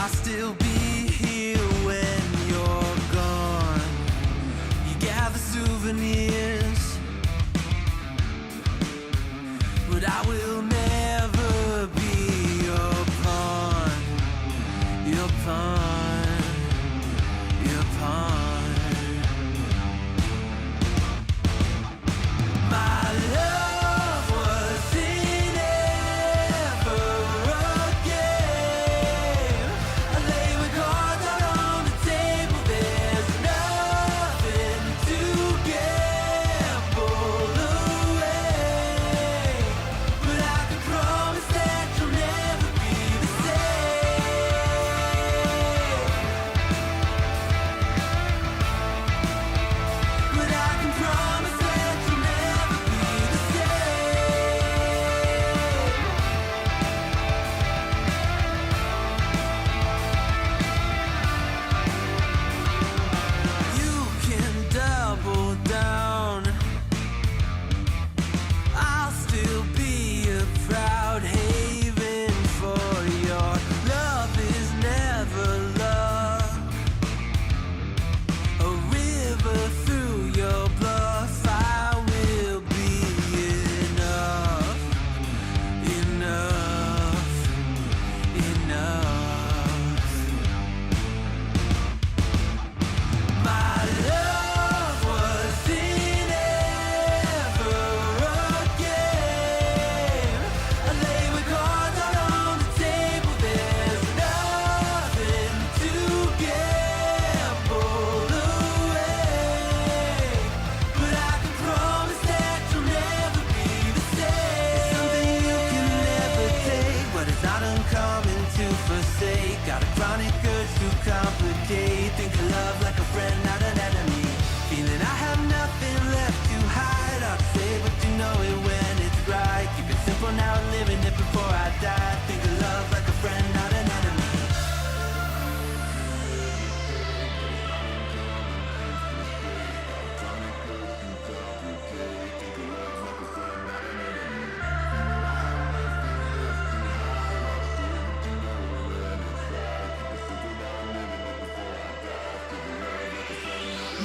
I'll still be here when you're gone. You gather souvenirs, but I will never be your pawn. Your pawn. Your pawn. My love wasn't ever a game. I lay my cards out on the table. There's nothing to gamble away, but I can promise that you'll never be the same. But I can promise that you'll never be the same. You can double down. I'll still be a proud haven for your love is never love. A river through your bluff, I will be enough, enough, enough. My love wasn't ever a game. I lay my cards out on the table. There's nothing to gamble away, but I can promise that you'll never be the same. Something you can never take, but it's not uncommon to forsake. Got a chronic urge to complicate. Think of love like a friend, not an enemy. Feeling I have nothing left to hide. I'll say, but you know it when it's right. Keep it simple now, living it before I die. Think of love like a friend, not an enemy.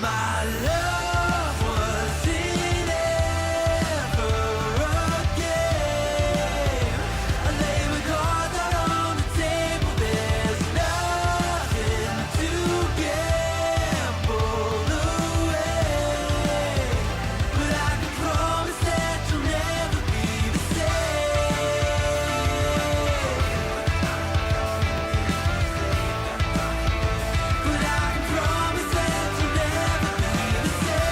My love wasn't ever a game. I lay my cards out on the table. There's nothing to gamble away, but I can promise that you'll never be the same. But I can promise that you'll never be the same.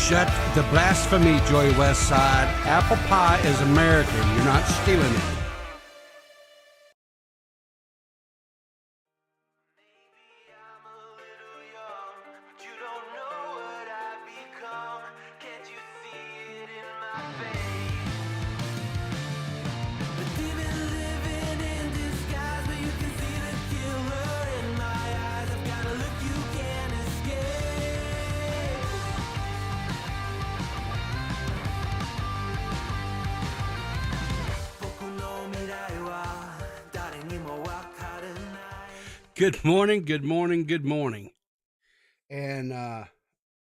Shut the blasphemy, Joy Westside. Apple pie is American. You're not stealing it. Maybe I'm a little young, but you don't know what I've become. Can't you see it in my face? But even living in disguise, but you can see the killer in my eyes. I've got a look you can't escape. Poco no mirai wa dare ni mo wakaranai. Good morning, good morning, good morning. And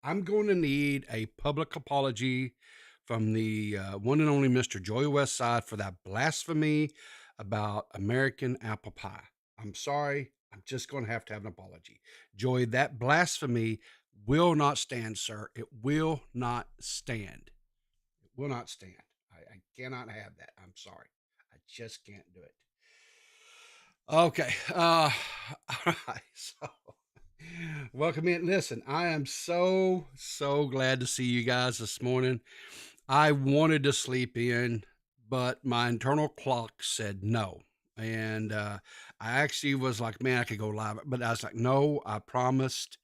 I'm going to need a public apology from the one and only Mr. Joy Westside for that blasphemy about American apple pie. I'm sorry. I'm just going to have an apology. Joy, that blasphemy will not stand, sir. It will not stand. It will not stand. I cannot have that. I'm sorry. I just can't do it. Okay. All right. So welcome in. Listen, I am so glad to see you guys this morning. I wanted to sleep in, but my internal clock said no. And I actually was like, man, I could go live. But I was like, no, I promised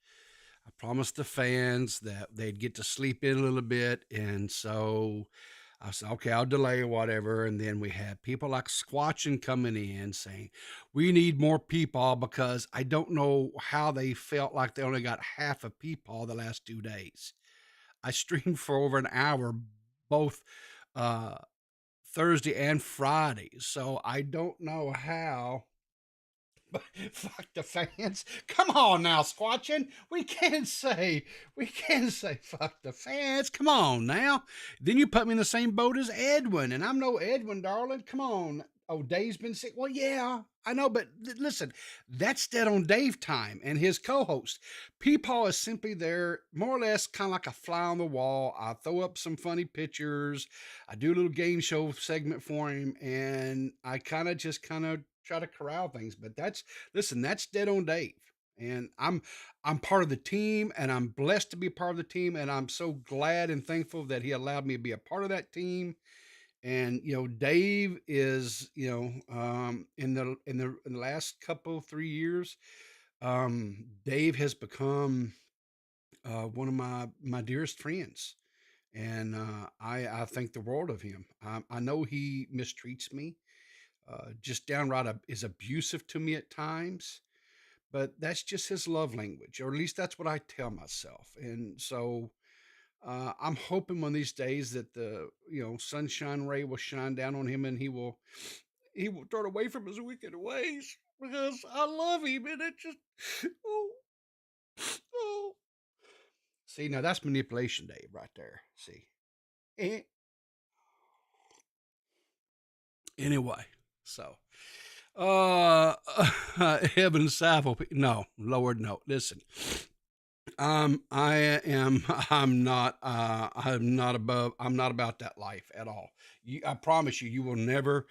the fans that they'd get to sleep in a little bit. And so I said, okay, I'll delay or whatever. And then we had people like Squatching coming in saying, we need more people, because I don't know how they felt like they only got half of people the last 2 days. I streamed for over an hour, both Thursday and Friday. So I don't know how. Fuck the fans. Come on now, Squatchin. We can't say fuck the fans. Come on now. Then you put me in the same boat as Edwin, and I'm no Edwin, darling. Come on. Oh, Dave's been sick. Well, yeah, I know, but listen, that's Dead on Dave time and his co-host. Peepaw is simply there, more or less kind of like a fly on the wall. I throw up some funny pictures. I do a little game show segment for him, and I kind of try to corral things. But that's Dead on Dave. And I'm part of the team, and I'm blessed to be part of the team, and I'm so glad and thankful that he allowed me to be a part of that team. And Dave is in the last couple 3 years, Dave has become one of my dearest friends, and I think the world of him. I know he mistreats me, just downright is abusive to me at times, but that's just his love language, or at least that's what I tell myself. And so I'm hoping one of these days that the sunshine ray will shine down on him, and he will turn away from his wicked ways, because I love him, and it just oh oh. See, now that's manipulation, Dave, right there. See. Eh. Anyway, so Heaven Savile. No, Lord, no. Listen, I am. I'm not about that life at all. I promise you, you will never,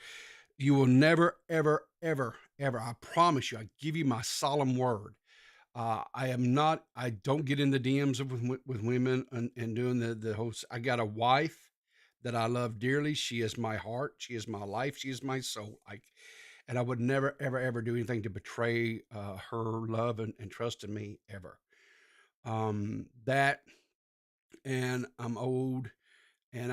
ever, ever, ever. I promise you. I give you my solemn word. I am not. I don't get in the DMs with women and doing the whole. I got a wife that I love dearly. She is my heart. She is my life. She is my soul. And I would never, ever, ever do anything to betray her love and trust in me ever. That, and I'm old, and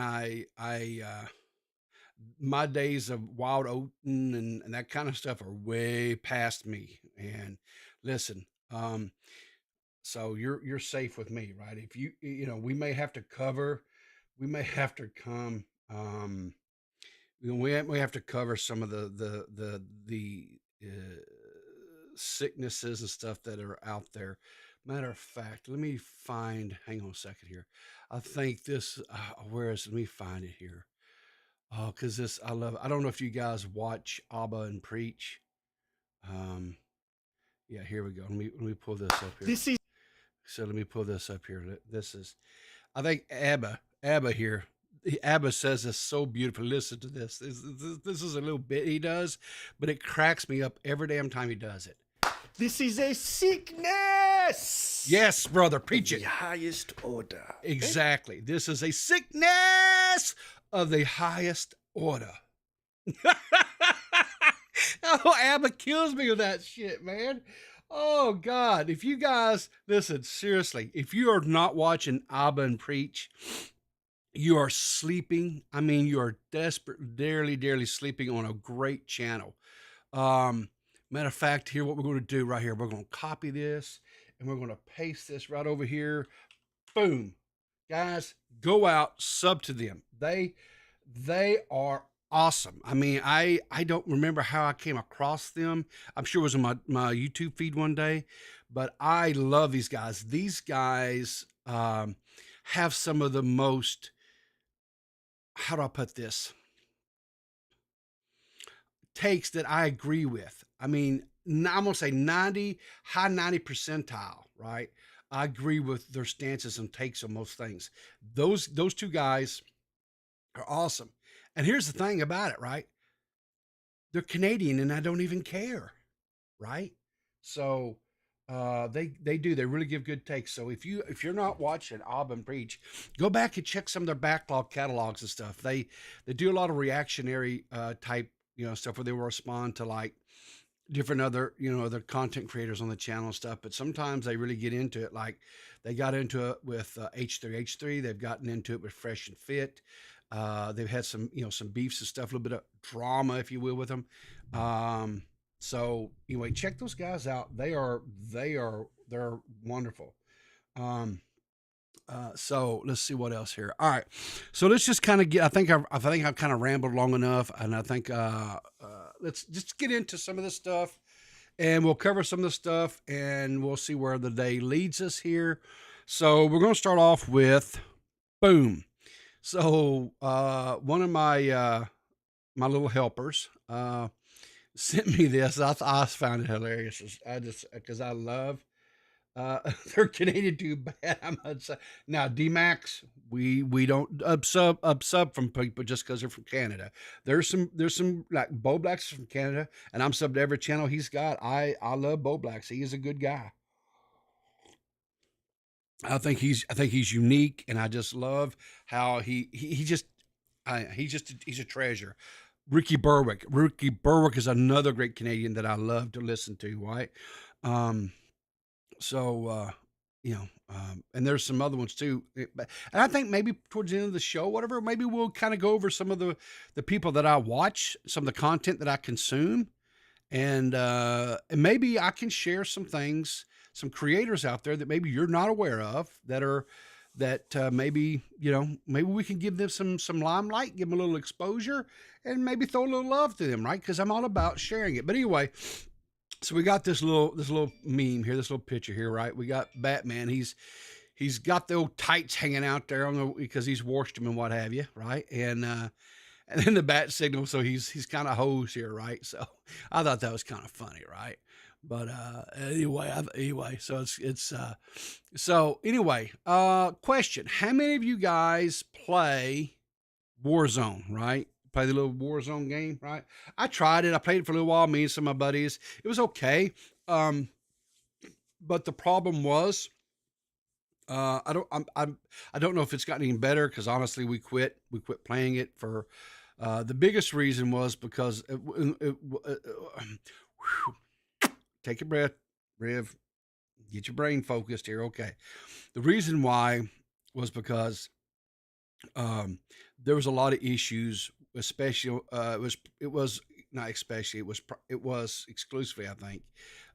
my days of wild oating and that kind of stuff are way past me. And listen, so you're safe with me, right? If we may have to cover, we may have to come, we have to cover some of the sicknesses and stuff that are out there. Matter of fact, let me find. Hang on a second here. I think this. Where is? Let me find it here. Oh, because this I love. I don't know if you guys watch Abba and Preach. Um, yeah, here we go. Let me pull this up here. This is So let me pull this up here. This is. I think Abba here. Abba says this so beautifully. Listen to this. This is a little bit he does, but it cracks me up every damn time he does it. this is a sickness. Yes, brother, preach The it. highest order. Exactly. This is a sickness of the highest order. Oh, Abba kills me with that shit, man. Oh God. If you guys listen, seriously, if you are not watching Abba and Preach, you are sleeping. I mean, you are desperate, dearly, dearly sleeping on a great channel. Matter of fact, here, what we're going to do right here, we're going to copy this and we're going to paste this right over here. Boom. Guys, go out, sub to them. They are awesome. I mean, I don't remember how I came across them. I'm sure it was on my YouTube feed one day, but I love these guys. These guys have some of the most, how do I put this, takes that I agree with. I mean, I'm gonna say high 90 percentile, right? I agree with their stances and takes on most things. Those two guys are awesome. And here's the thing about it, right? They're Canadian, and I don't even care, right? So they really give good takes. So if you're not watching Auburn Preach, go back and check some of their backlog catalogs and stuff. They do a lot of reactionary type stuff where they will respond to like different other content creators on the channel and stuff. But sometimes they really get into it. Like they got into it with H3H3. They've gotten into it with Fresh and Fit. They've had some some beefs and stuff, a little bit of drama, if you will, with them. So anyway, check those guys out. They're wonderful. Um, So let's see what else here. All right, so let's just kind of get. I think I've kind of rambled long enough, and I think let's just get into some of this stuff, and we'll cover some of the stuff, and we'll see where the day leads us here. So we're going to start off with boom. So one of my little helpers sent me this. I found it hilarious. I just because I love they're Canadian too bad. I'm not say now D-Max, we don't up sub from people just because they're from Canada. There's some like Bo Blacks from Canada, and I'm subbed to every channel he's got. I love Bo Blacks. He is a good guy. I think he's unique, and I just love how he's a treasure. Ricky Berwick is another great Canadian that I love to listen to. Right. Um, So, and there's some other ones too. And I think maybe towards the end of the show, whatever, maybe we'll kind of go over some of the people that I watch, some of the content that I consume, and maybe I can share some things, some creators out there that maybe you're not aware of that maybe maybe we can give them some limelight, give them a little exposure, and maybe throw a little love to them, right? Because I'm all about sharing it. But anyway, so we got this little meme here, this little picture here, right? We got Batman. He's got the old tights hanging out there on the because he's washed them and what have you, right? And then the bat signal, so he's kind of hosed here, right? So I thought that was kind of funny, right? But anyway, so question: how many of you guys play Warzone, right? Play the little Warzone game, right? I tried it. I played it for a little while. Me and some of my buddies. It was okay. Um, but the problem was, I don't know if it's gotten any better because honestly, we quit. We quit playing it for the biggest reason was because take a breath, Riv. Get your brain focused here. Okay. The reason why was because there was a lot of issues, especially it was not especially it was exclusively I think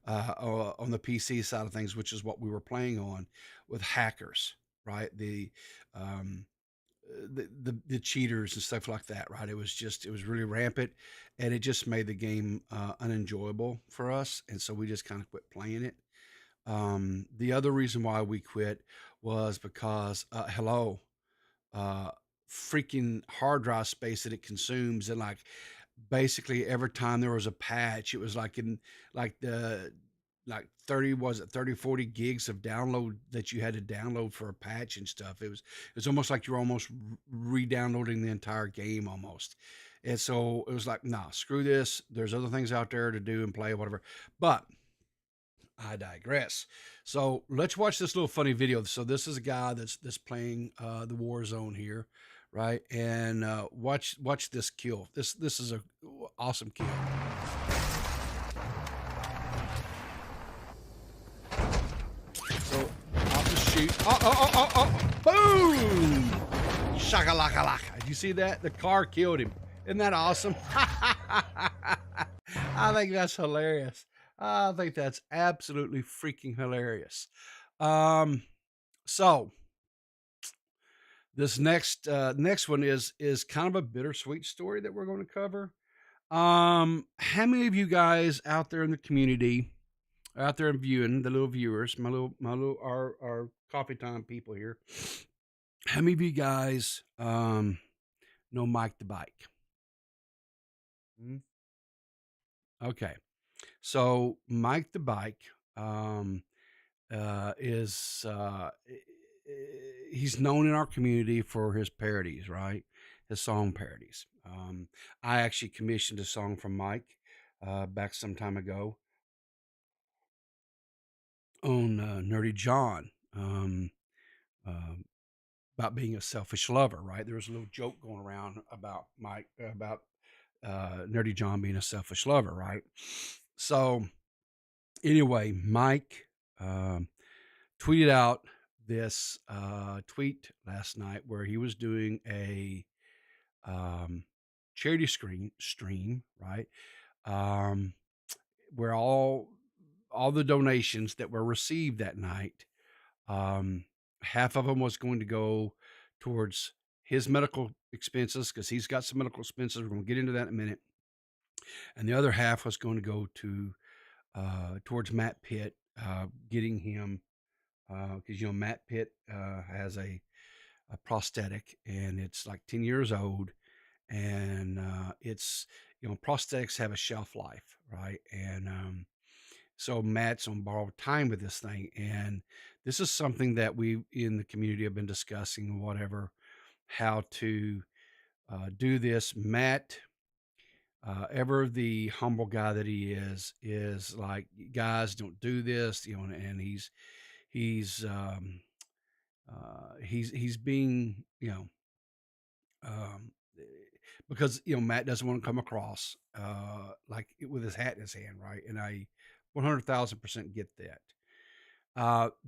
on the PC side of things, which is what we were playing on with hackers, right? Um, the cheaters and stuff like that, right? It was really rampant, and it just made the game unenjoyable for us, and so we just kind of quit playing it. The other reason why we quit was because hello uh, freaking hard drive space that it consumes. And like basically every time there was a patch, it was like in like the like 30 was it 30 40 gigs of download that you had to download for a patch and stuff. It was almost like you're almost re-downloading the entire game almost. And so it was like, nah, screw this. There's other things out there to do and play, whatever. But I digress. So let's watch this little funny video. So this is a guy that's playing the war zone here, right? And watch this kill. This is a awesome kill. So off the shoot. Boom! Shakalaka laka. Did you see that? The car killed him. Isn't that awesome? I think that's hilarious. I think that's absolutely freaking hilarious. Um, so this next one is kind of a bittersweet story that we're going to cover. How many of you guys out there in the community, out there and viewing, the little viewers, my little our coffee time people here? How many of you guys know Mike the Bike? Hmm? Okay. So Mike the Bike is he's known in our community for his parodies, right? His song parodies. I actually commissioned a song from Mike back some time ago on Nerdy John uh, about being a selfish lover, right? There was a little joke going around about Mike about Nerdy John being a selfish lover, right? So anyway, Mike tweeted out this tweet last night where he was doing a um, charity stream, right? Um, where all the donations that were received that night, um, Half of them was going to go towards his medical expenses because he's got some medical expenses. We're going to get into that in a minute. And the other half was going to go to towards Matt Pitt, getting him because Matt Pitt has a prosthetic and it's like 10 years old, and it's prosthetics have a shelf life, right? And so Matt's on borrowed time with this thing, and this is something that we in the community have been discussing, or whatever, how to do this. Matt, ever the humble guy that he is like, guys, don't do this, and he's he's being um, eh, because Matt doesn't want to come across like with his hat in his hand, right? And I 100,000% get that.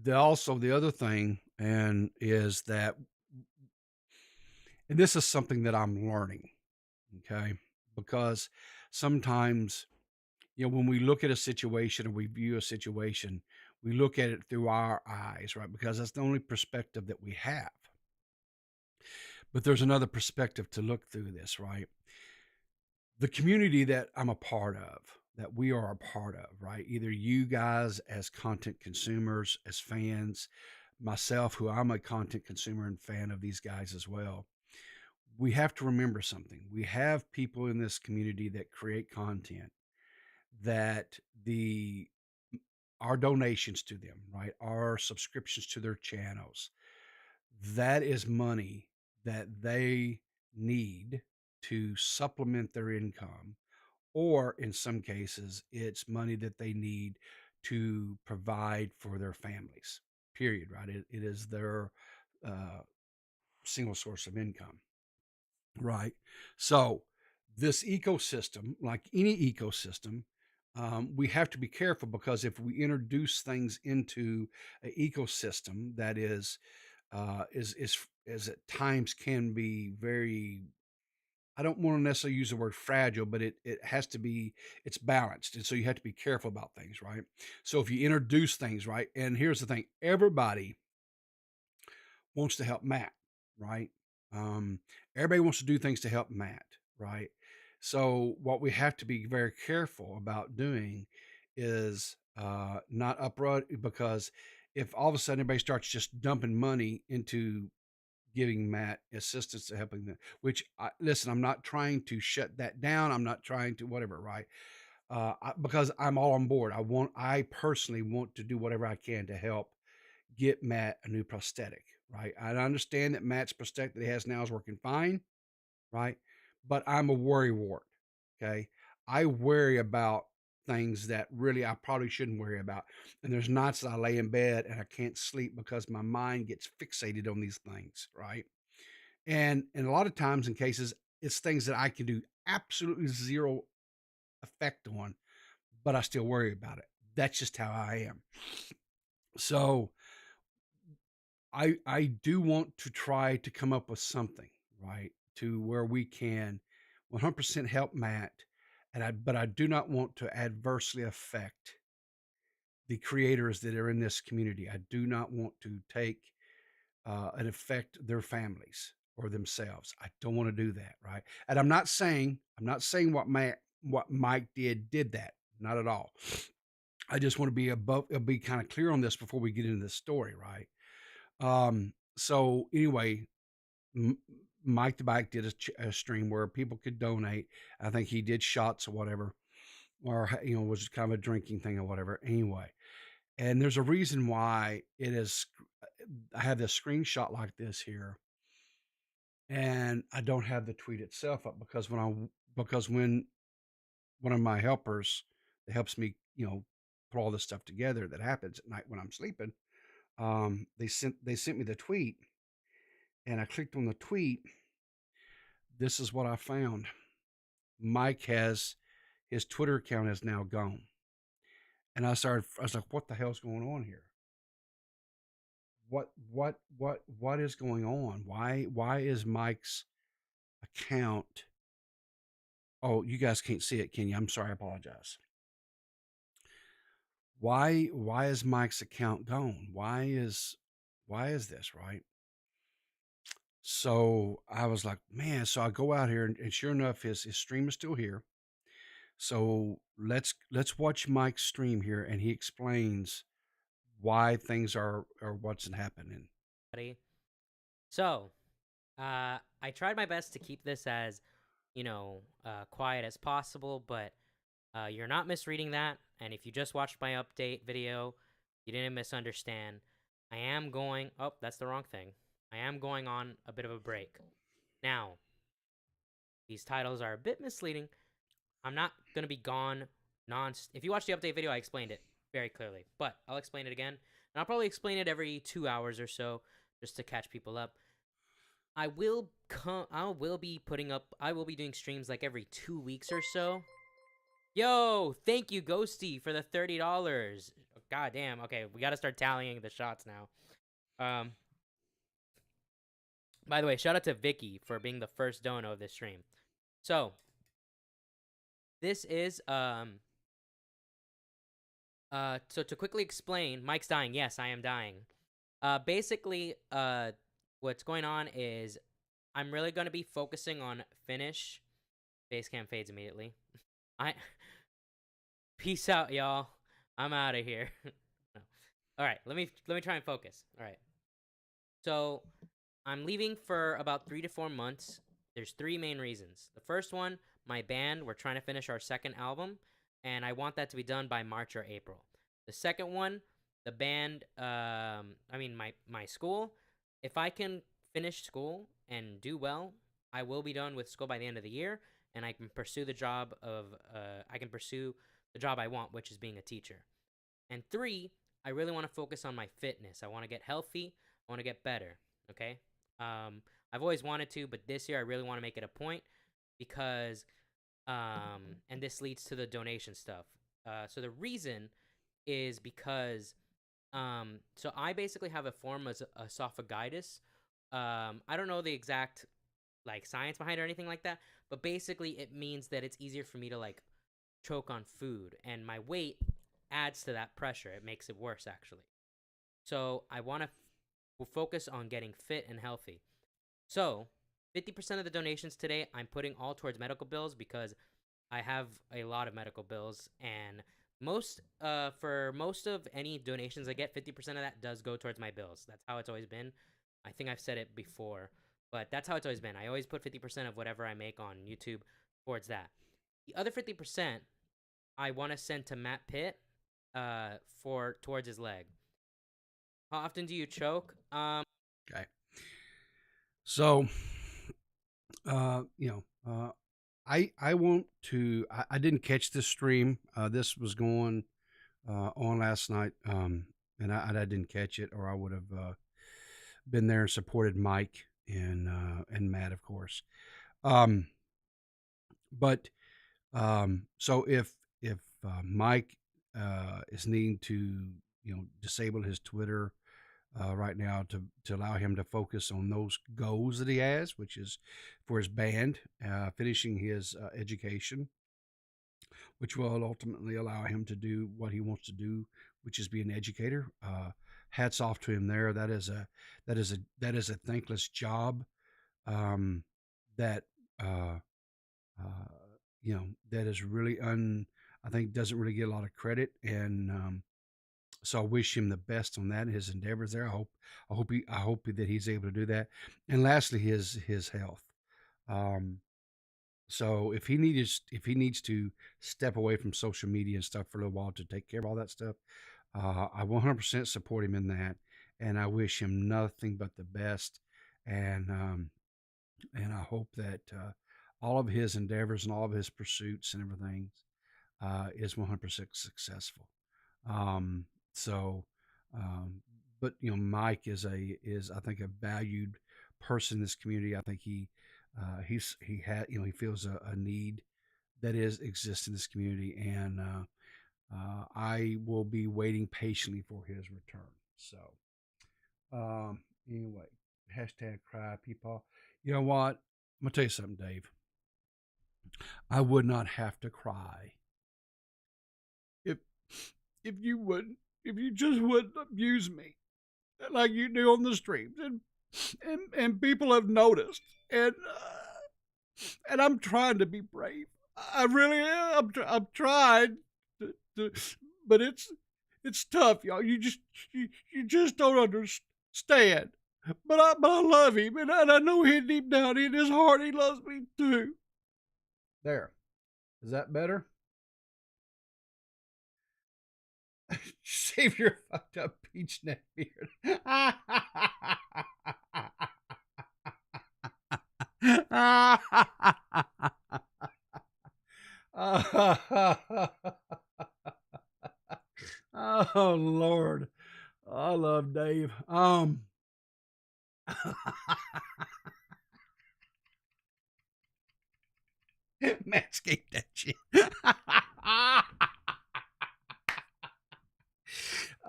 The other thing and is that, and this is something that I'm learning, okay? Because sometimes, when we look at a situation or we view a situation, we look at it through our eyes, right? Because that's the only perspective that we have. But there's another perspective to look through this, right? The community that I'm a part of, that we are a part of, right? Either you guys as content consumers, as fans, myself, who I'm a content consumer and fan of these guys as well. We have to remember something. We have people in this community that create content that the our donations to them, right? Our subscriptions to their channels, that is money that they need to supplement their income, or in some cases it's money that they need to provide for their families, period, right? It is their uh, single source of income, right? So this ecosystem, like any ecosystem, we have to be careful, because if we introduce things into an ecosystem that is at times can be very, I don't want to necessarily use the word fragile, but it has to be, it's balanced. And so you have to be careful about things, right? So if you introduce things, right? And here's the thing, everybody wants to help Matt, right? Um, Everybody wants to do things to help Matt, right? So what we have to be very careful about doing is not uproot, because if all of a sudden everybody starts just dumping money into giving Matt assistance to helping them, which listen, I'm not trying to shut that down. I'm not trying to whatever, right? Because I'm all on board. I personally want to do whatever I can to help get Matt a new prosthetic, right? I understand that Matt's prosthetic that he has now is working fine, right? But I'm a worry wart, okay? I worry about things that really I probably shouldn't worry about. And there's nights that I lay in bed and I can't sleep because my mind gets fixated on these things, right? And a lot of times in cases, it's things that I can do absolutely zero effect on, but I still worry about it. That's just how I am. So I do want to try to come up with something, right, to where we can 100% help Matt, but I do not want to adversely affect the creators that are in this community. I do not want to take and affect their families or themselves. I don't want to do that, right? And I'm not saying what Mike did that, not at all. I just want to be kind of clear on this before we get into this story, right? So anyway, M- Mike the Bike did a stream where people could donate. I think he did shots or whatever, or was kind of a drinking thing or whatever. Anyway, and there's a reason why it is. I have this screenshot like this here, and I don't have the tweet itself up, because when one of my helpers that helps me, put all this stuff together that happens at night when I'm sleeping, they sent me the tweet, and I clicked on the tweet. This is what I found. Mike has his Twitter account is now gone. And I was like, what the hell's going on here? What is going on? Why is Mike's account? Oh, you guys can't see it, can you? I'm sorry, I apologize. Why is Mike's account gone? Why is why is this, right? So I was like, man. So I go out here, and sure enough, his stream is still here. So let's watch Mike's stream here, and he explains why things are what's happening. So, I tried my best to keep this as, quiet as possible, but you're not misreading that. And if you just watched my update video, you didn't misunderstand. I am going, oh, that's the wrong thing. I am going on a bit of a break. Now, these titles are a bit misleading. I'm not going to be gone if you watch the update video, I explained it very clearly, but I'll explain it again. And I'll probably explain it every 2 hours or so just to catch people up. I will be doing streams like every 2 weeks or so. Yo, thank you, Ghosty, for the $30. God damn. Okay, we got to start tallying the shots now. By the way, shout out to Vicky for being the first dono of this stream. So, this is so to quickly explain, Mike's dying. Yes, I am dying. Basically, what's going on is I'm really going to be focusing on finish. Basecamp fades immediately. Peace out, y'all. I'm out of here. No. All right, let me try and focus. All right. So, I'm leaving for about 3 to 4 months. There's 3 main reasons. The first one, my band, we're trying to finish our second album, and I want that to be done by March or April. The second one, the band, my school, if I can finish school and do well, I will be done with school by the end of the year, and I can pursue the job I want, which is being a teacher. And 3, I really want to focus on my fitness. I want to get healthy. I want to get better. Okay. I've always wanted to, but this year I really want to make it a point because, and this leads to the donation stuff. So the reason is because, so I basically have a form of esophagitis. I don't know the exact like science behind it or anything like that, but basically it means that it's easier for me to like choke on food, and my weight adds to that pressure. It makes it worse actually. So I want to focus on getting fit and healthy. So 50% of the donations today I'm putting all towards medical bills because I have a lot of medical bills, and for most of any donations I get, 50% of that does go towards my bills. That's how it's always been. I think I've said it before, but that's how it's always been. I always put 50% of whatever I make on YouTube towards that. The other 50% I want to send to Matt Pitt towards his leg. How often do you choke? Okay. So, I want to. I didn't catch this stream. This was going on last night, and I didn't catch it, or I would have been there and supported Mike and Matt, of course. But so if Mike is needing to disable his Twitter right now to allow him to focus on those goals that he has, which is for his band, finishing his education, which will ultimately allow him to do what he wants to do, which is be an educator. Hats off to him there. That is a thankless job. That that is really I think doesn't really get a lot of credit, and so I wish him the best on that, his endeavors there. I hope that he's able to do that. And lastly, his health. So if he needs to step away from social media and stuff for a little while to take care of all that stuff, I 100% support him in that, and I wish him nothing but the best. And I hope that all of his endeavors and all of his pursuits and everything is 100% successful. So, but Mike is I think a valued person in this community. I think he feels a need that exists in this community, and I will be waiting patiently for his return. So, anyway, hashtag cry people. You know what? I'm gonna tell you something, Dave. I would not have to cry if you just wouldn't abuse me. like you do on the streams, and people have noticed, and I'm trying to be brave. I really am. I'm trying to, but it's tough, y'all. You just don't understand. But I love him, and I know he deep down in his heart he loves me too. There, is that better? Shave your fucked up peach neck beard. Oh Lord, I love Dave. Manscape that shit.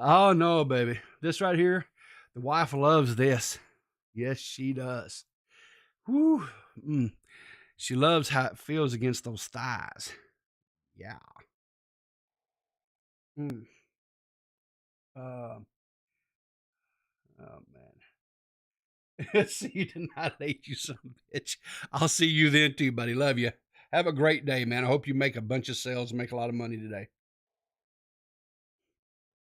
Oh no, baby. This right here, the wife loves this. Yes, she does. Whew. She loves how it feels against those thighs. Yeah. Mm. Um, oh man. See you tonight, late, you son of a bitch. I'll see you then too, buddy. Love you. Have a great day, man. I hope you make a bunch of sales and make a lot of money today.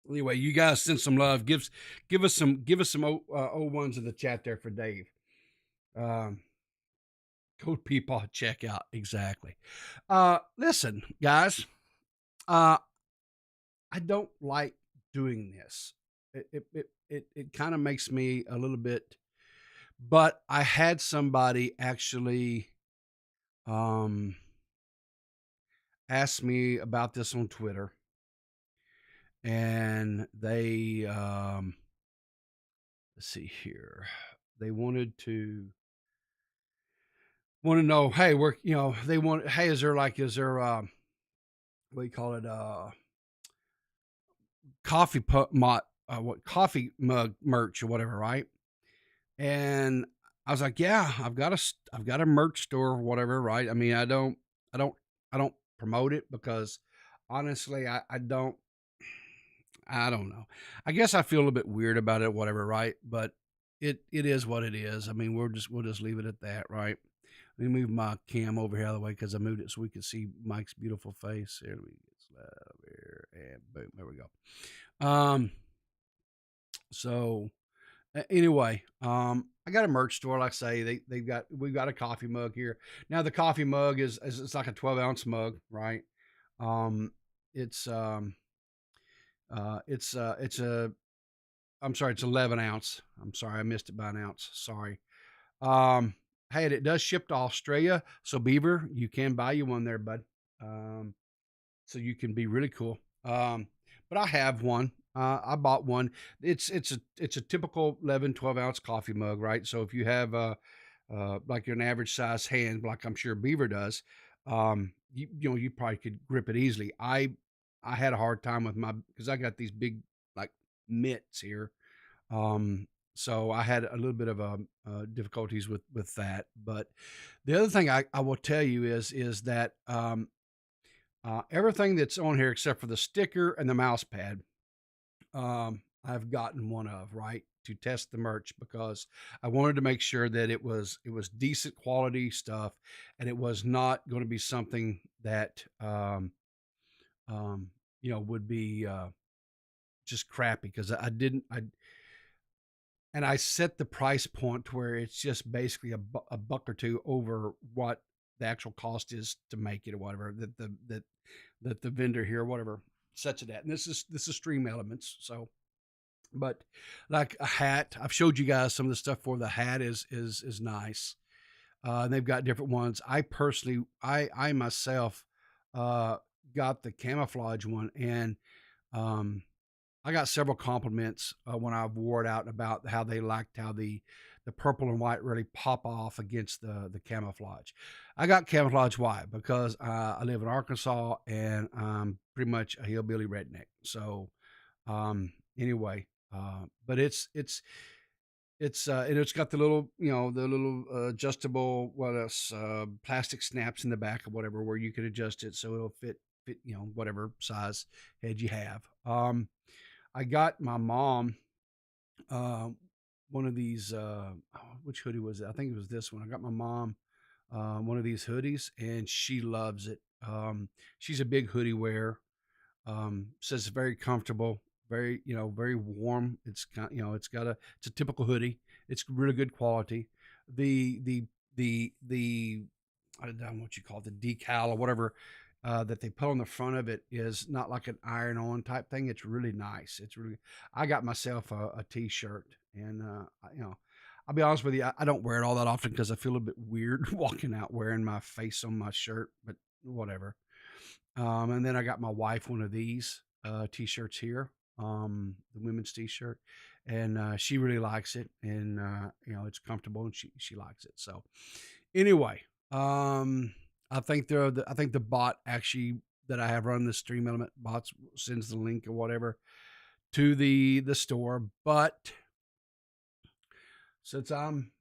Anyway, you guys send some love. Give us some O1s in the chat there for Dave. Code people check out exactly. Listen, guys. I don't like doing this. It kind of makes me a little bit. But I had somebody actually ask me about this on Twitter, and they let's see here. They wanted to know, hey, we're they want, hey, is there what do you call it, coffee mug merch or whatever, right? And I was like, yeah, I've got a merch store or whatever, right? I mean, I don't promote it because honestly, I don't know. I guess I feel a little bit weird about it, whatever, right? But it is what it is. I mean, we'll just leave it at that, right? Let me move my cam over here out of the way because I moved it so we can see Mike's beautiful face. Here we get here, and boom, there we go. So anyway, I got a merch store. Like I say, we've got a coffee mug here. Now the coffee mug is it's like a 12-ounce mug, right? It's I'm sorry, it's 11 ounce. I'm sorry, I missed it by an ounce. Sorry. Hey, it does ship to Australia. So Beaver, you can buy you one there, bud. So you can be really cool. But I have one. I bought one. It's a typical 11, 12 ounce coffee mug, right? So if you have like an average size hand, like I'm sure Beaver does, you probably could grip it easily. I had a hard time with because I got these big like mitts here. So I had a little bit of difficulties with that. But the other thing I will tell you is that everything that's on here except for the sticker and the mouse pad, I've gotten one of, right, to test the merch because I wanted to make sure that it was decent quality stuff and it was not going to be something that would be just crappy because I set the price point to where it's just basically a buck or two over what the actual cost is to make it or whatever that the vendor here or whatever sets it at. And this is Stream Elements. So, but like a hat, I've showed you guys some of the stuff for the hat is nice. They've got different ones. I personally, I myself, got the camouflage one, and I got several compliments when I wore it out about how they liked how the purple and white really pop off against the camouflage. I got camouflage white because I live in Arkansas and I'm pretty much a hillbilly redneck. So anyway, but it's and it's got the little adjustable plastic snaps in the back or whatever where you can adjust it so it'll fit whatever size head you have. I got my mom um, one of these, which hoodie was it? I think it was this one. I got my mom one of these hoodies, and she loves it. She's a big hoodie wearer. Says it's very comfortable, very very warm. It's got it's a typical hoodie. It's really good quality. The I don't know what you call it, the decal or whatever that they put on the front of it is not like an iron-on type thing. It's really nice. It's really. I got myself a T-shirt, and I'll be honest with you, I don't wear it all that often because I feel a bit weird walking out wearing my face on my shirt, but whatever. And then I got my wife one of these T-shirts here, the women's T-shirt, and she really likes it, and it's comfortable, and she likes it. So anyway, I think I think the bot actually that I have run the Stream Element bots sends the link or whatever to the store, but since I'm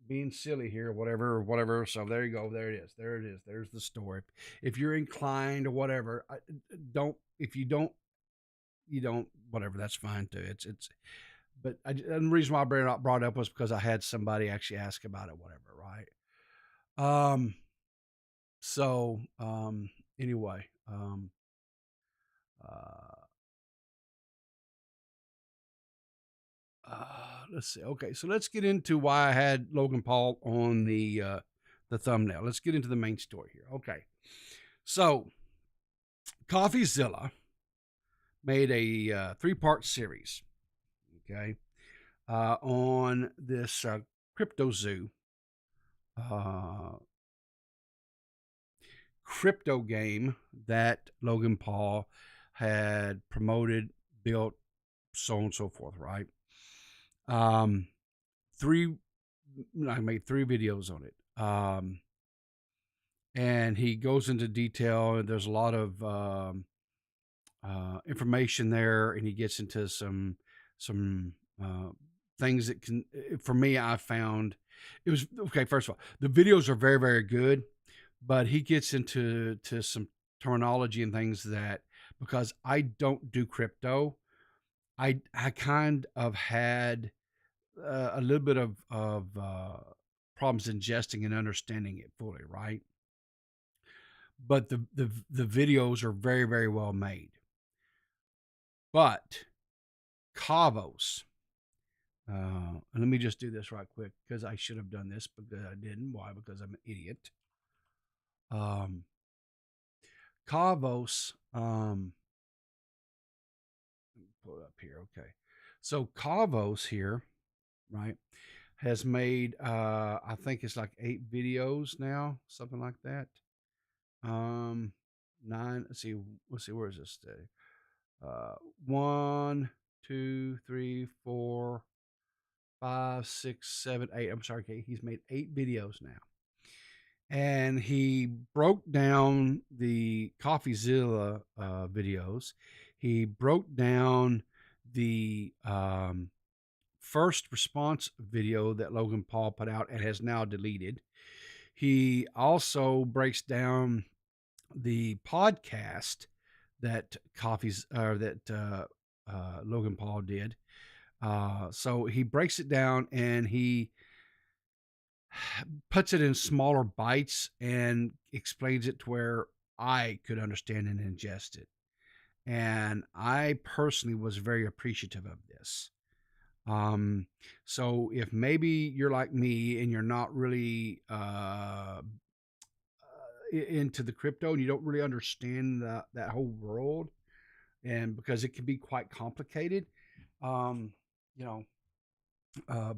being silly here, whatever. So there you go. There it is. There it is. There's the story. If you're inclined or whatever, don't. If you don't, you don't. Whatever. That's fine too. It's. But and the reason why I brought it up was because I had somebody actually ask about it. Whatever. Right. So. Anyway. Uh. Let's see. Okay, so let's get into why I had Logan Paul on the thumbnail. Let's get into the main story here. Okay, so Coffeezilla made a 3-part series. Okay, on this crypto zoo, crypto game that Logan Paul had promoted, built, so on and so forth. Right. Um, three I made 3 videos on it. And he goes into detail, and there's a lot of information there, and he gets into some things that can, for me, I found it was okay. First of all, the videos are very, very good, but he gets into some terminology and things that, because I don't do crypto, I kind of had a little bit of problems ingesting and understanding it fully, right? But the videos are very, very well made. But Kavos, and let me just do this right quick because I should have done this, but I didn't. Why? Because I'm an idiot. Um, Kavos, pull it up here. Okay, so Kavos here, right, has made I think it's like 8 videos now, something like that. 9. Let's see. Where is this today? 1, 2, 3, 4, 5, 6, 7, 8. I'm sorry, okay, he's made 8 videos now, and he broke down the Coffeezilla videos. He broke down the first response video that Logan Paul put out and has now deleted. He also breaks down the podcast that Logan Paul did. So he breaks it down, and he puts it in smaller bites and explains it to where I could understand and ingest it. And I personally was very appreciative of this. So if maybe you're like me and you're not really into the crypto and you don't really understand that whole world, and because it can be quite complicated, um, you know,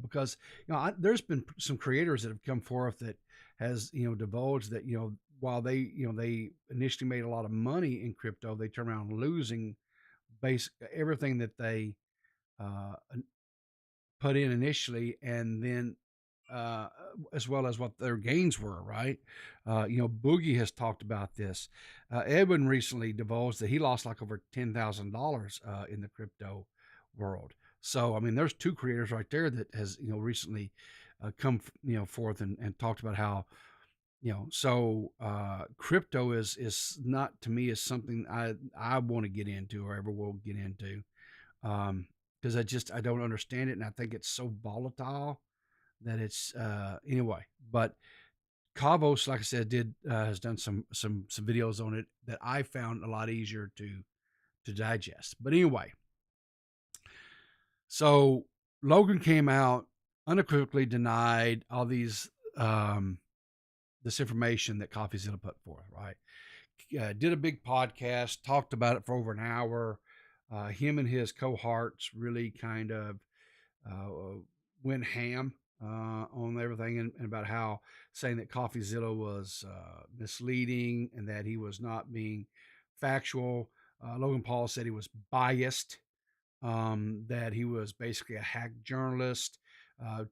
because there's been some creators that have come forth that has divulged that while they initially made a lot of money in crypto, they turn around losing base everything that they uh, put in initially, and then as well as what their gains were, right? Boogie has talked about this. Edwin recently divulged that he lost like over $10,000 in the crypto world. So, I mean, there's 2 creators right there that has recently come forth and talked about how so crypto is not, to me, is something I want to get into or ever will get into. because I don't understand it, and I think it's so volatile that it's anyway. But Cavos, like I said, did has done some videos on it that I found a lot easier to digest. But anyway, so Logan came out, unequivocally denied all these this information that Coffeezilla put forth. Right, did a big podcast, talked about it for over an hour. Him and his cohorts really kind of uh, went ham on everything, and about how saying that Coffeezilla was misleading and that he was not being factual. Logan Paul said he was biased, that he was basically a hack journalist, uh,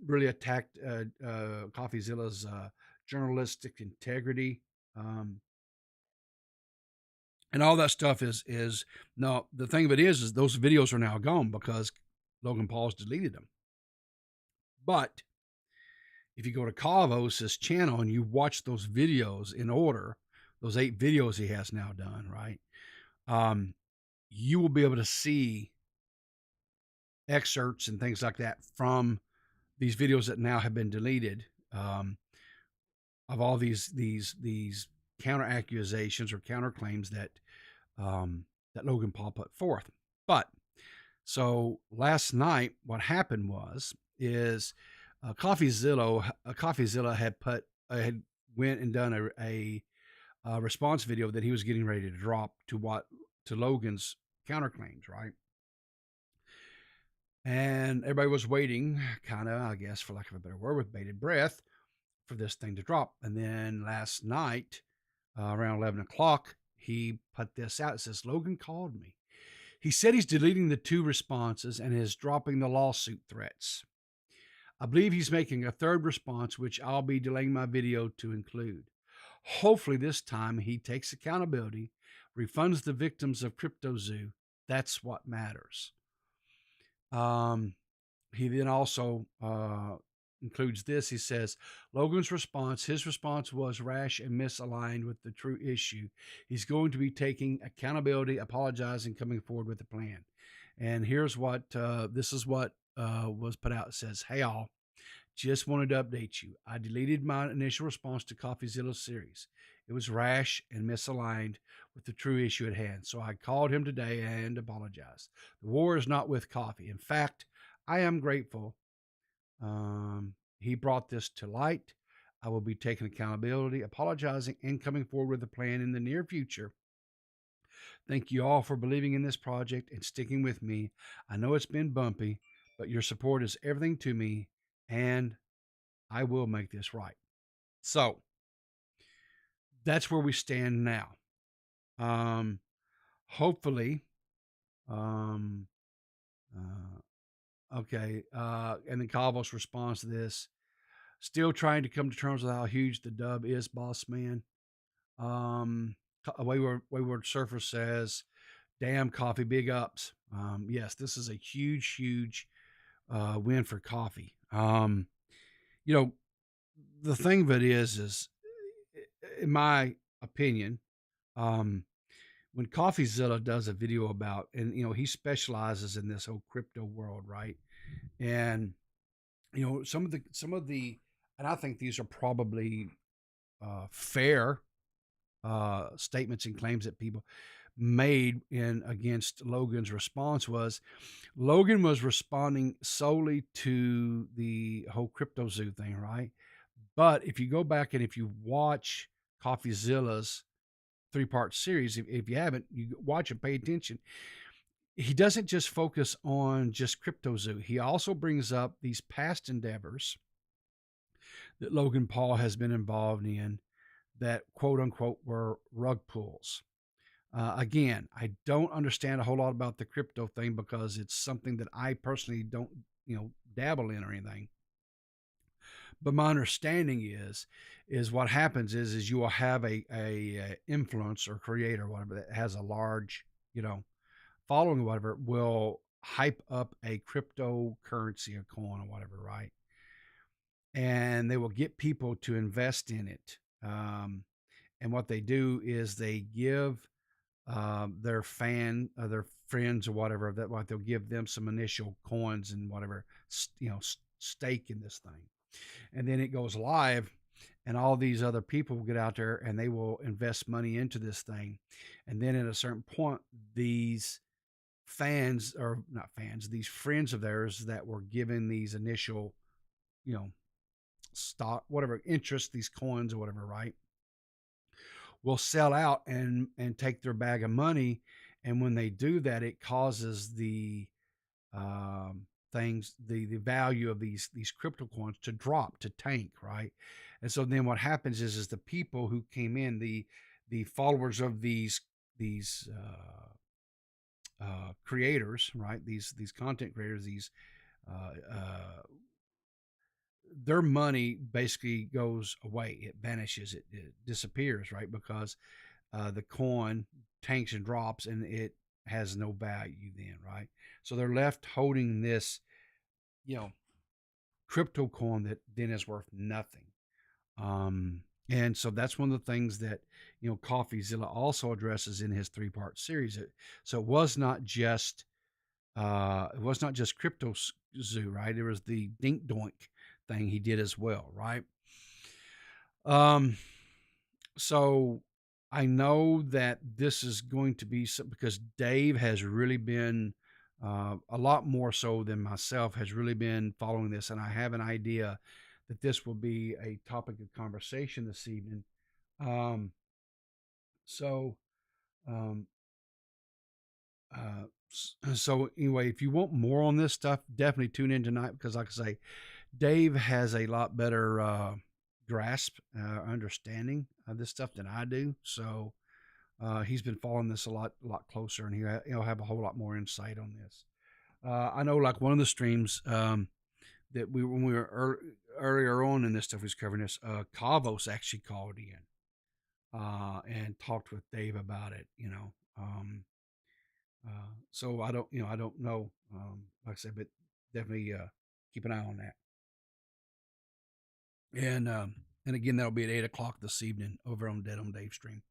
really attacked Coffeezilla's journalistic integrity. Um, and all that stuff is no, the thing of it is those videos are now gone because Logan Paul's deleted them. But if you go to Cavos' channel and you watch those videos in order, those 8 videos he has now done, right? You will be able to see excerpts and things like that from these videos that now have been deleted, of all these counter accusations or counterclaims that Logan Paul put forth. But so last night, what happened is Coffeezilla had went and done a response video that he was getting ready to drop to Logan's counterclaims, right? And everybody was waiting, kind of, I guess, for lack of a better word, with bated breath for this thing to drop. And then last night, around 11 o'clock, he put this out. It says, Logan called me. He said he's deleting the 2 responses and is dropping the lawsuit threats. I believe he's making a 3rd response, which I'll be delaying my video to include. Hopefully this time he takes accountability, refunds the victims of CryptoZoo. That's what matters. He then also includes this. He says, his response was rash and misaligned with the true issue. He's going to be taking accountability, apologizing, coming forward with a plan. And here's what, this is what was put out. It says, hey all, just wanted to update you. I deleted my initial response to Coffeezilla's series. It was rash and misaligned with the true issue at hand. So I called him today and apologized. The war is not with Coffee. In fact, I am grateful he brought this to light. I will be taking accountability, apologizing, and coming forward with a plan in the near future. Thank you all for believing in this project and sticking with me. I know it's been bumpy, but your support is everything to me, and I will make this right. So that's where we stand now. Hopefully, okay. And then Calvos responds to this. Still trying to come to terms with how huge the dub is, boss man. Wayward Surfer says, damn, Coffee, big ups. Yes, this is a huge win for Coffee. You know, the thing of it is in my opinion, when Coffeezilla does a video about, and he specializes in this whole crypto world, right? And some of the, and I think these are probably fair statements and claims that people made in against Logan's response. Was Logan was responding solely to the whole CryptoZoo thing, right? But if you go back and if you watch Coffeezilla's 3-part series, if you haven't, you watch and pay attention. He doesn't just focus on just CryptoZoo. He also brings up these past endeavors that Logan Paul has been involved in that quote unquote were rug pulls. Again, I don't understand a whole lot about the crypto thing because it's something that I personally don't, dabble in or anything. But my understanding is what happens is you will have a influencer, creator, whatever, that has a large, following or whatever, will hype up a cryptocurrency, a coin or whatever, right? And they will get people to invest in it. And what they do is they give their their friends or whatever, that what they'll give them some initial coins and whatever, stake in this thing. And then it goes live, and all these other people will get out there and they will invest money into this thing. And then at a certain point, these fans, or not fans, these friends of theirs that were given these initial, you know, stock, whatever interest, these coins or whatever, right, will sell out and take their bag of money. And when they do that, it causes the the value of these crypto coins to drop, to tank, right? And so then what happens is the people who came in, the followers of these creators, right, these content creators, these their money basically goes away. It vanishes. It disappears, right? Because the coin tanks and drops, and it has no value then, right? So they're left holding this, you know, crypto coin that then is worth nothing. And so that's one of the things that, Coffeezilla also addresses in his 3-part series. So it was not just Crypto Zoo, right? There was the Dink Doink thing he did as well, right? So I know that this is going to be because Dave has really been a lot more so than myself, has really been following this, and I have an idea that this will be a topic of conversation this evening. Um, so, um, so anyway, if you want more on this stuff, definitely tune in tonight, because, like I say, Dave has a lot better grasp, understanding of this stuff than I do. So he's been following this a lot closer, and he'll have a whole lot more insight on this. I know, like one of the streams that when we were earlier on in this stuff, we was covering this. Kavos actually called in and talked with Dave about it. So I don't know. Like I said, but definitely keep an eye on that. And again, that'll be at 8 o'clock this evening over on Dead on Dave stream.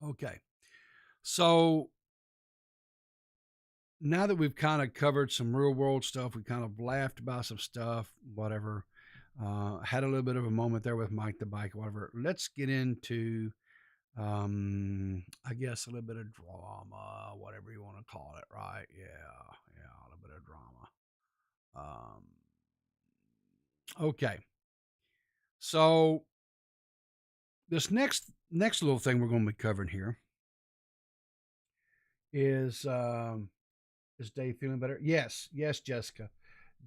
Okay. So now that we've kind of covered some real world stuff, we kind of laughed about some stuff, whatever. Had a little bit of a moment there with Mike the Bike, whatever. Let's get into, I guess, a little bit of drama, whatever you want to call it, right? Yeah, a little bit of drama. Okay. So this next little thing we're going to be covering here is Dave feeling better? Yes, Jessica.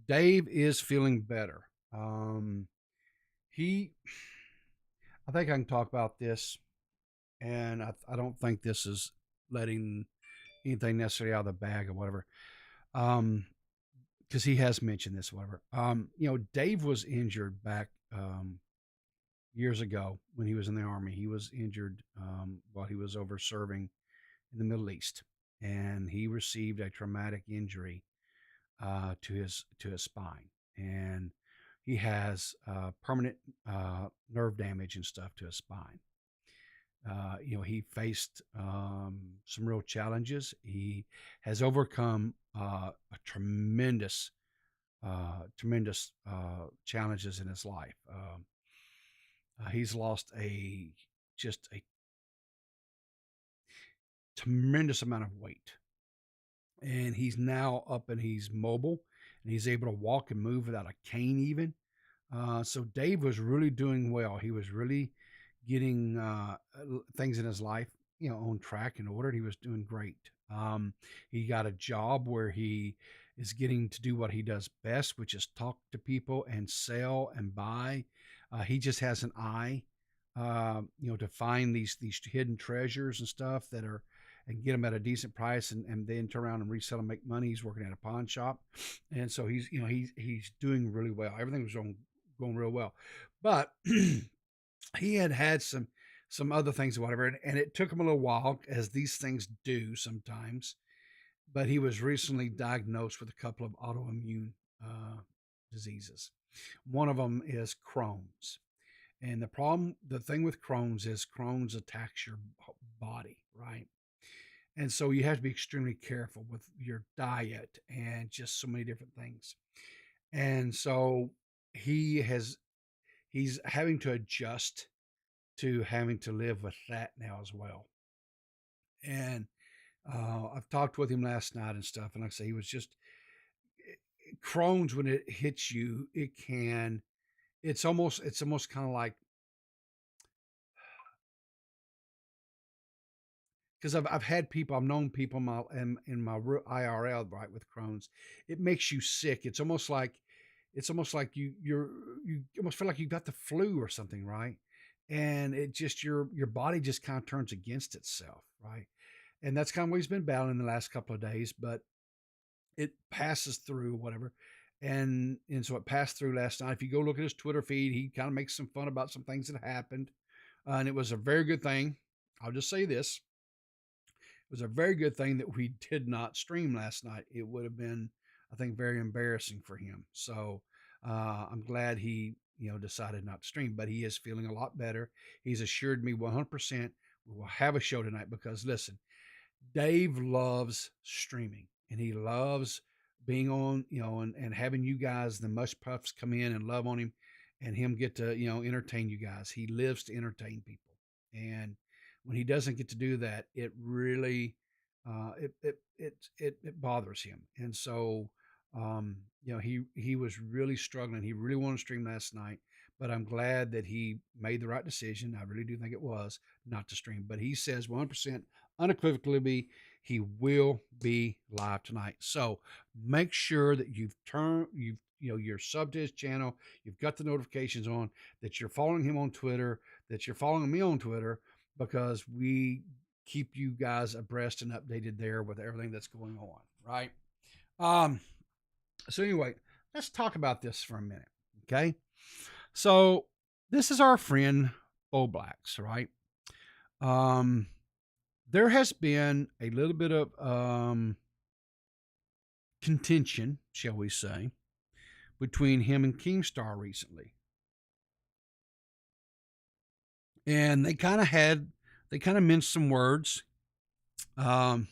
Dave is feeling better. I think I can talk about this, and I don't think this is letting anything necessarily out of the bag or whatever. Because he has mentioned this, whatever. Dave was injured back years ago when he was in the Army. He was injured while he was over serving in the Middle East, and he received a traumatic injury to his spine, and he has permanent nerve damage and stuff to his spine. He faced some real challenges. He has overcome a tremendous challenges in his life. He's lost just a tremendous amount of weight, and he's now up and he's mobile, and he's able to walk and move without a cane even. So Dave was really doing well. He was really getting things in his life, on track and ordered. He was doing great. He got a job where he is getting to do what he does best, which is talk to people and sell and buy. He just has an eye, to find these hidden treasures and stuff and get them at a decent price, and then turn around and resell them, make money. He's working at a pawn shop, and so he's doing really well. Everything was going real well, but he had some other things or whatever, and it took him a little while, as these things do sometimes. But he was recently diagnosed with a couple of autoimmune diseases. One of them is Crohn's, And the thing with Crohn's is Crohn's attacks your body, right? And so you have to be extremely careful with your diet and just so many different things. And so he has he's having to adjust to having to live with that now as well. And I've talked with him last night and stuff, and like I say, he was just Crohn's when it hits you, it can. It's almost kind of like because I've had people, I've known people in my IRL, right, with Crohn's. It makes you sick. It's almost like you almost feel like you got the flu or something, right? And it just your body just kind of turns against itself, right? And that's kind of what he's been battling the last couple of days, but it passes through whatever. And so it passed through last night. If you go look at his Twitter feed, he kind of makes some fun about some things that happened, and it was a very good thing. I'll just say this: it was a very good thing that we did not stream last night. It would have been, I think, very embarrassing for him. So I'm glad he, decided not to stream, but he is feeling a lot better. He's assured me 100% we will have a show tonight because listen, Dave loves streaming and he loves being on, and having you guys, the mush puffs, come in and love on him and him get to, entertain you guys. He lives to entertain people. And when he doesn't get to do that, it really, it bothers him. And so, he was really struggling. He really wanted to stream last night, but I'm glad that he made the right decision. I really do think it was not to stream, but he says 100% unequivocally he will be live tonight. So make sure that you're subbed to his channel, you've got the notifications on, that you're following him on Twitter, that you're following me on Twitter, because we keep you guys abreast and updated there with everything that's going on, right? Um, so anyway, let's talk about this for a minute, okay? So this is our friend Bo Blacks, right? Um, there has been a little bit of contention, shall we say, between him and Keemstar recently. And they kind of minced some words. Um,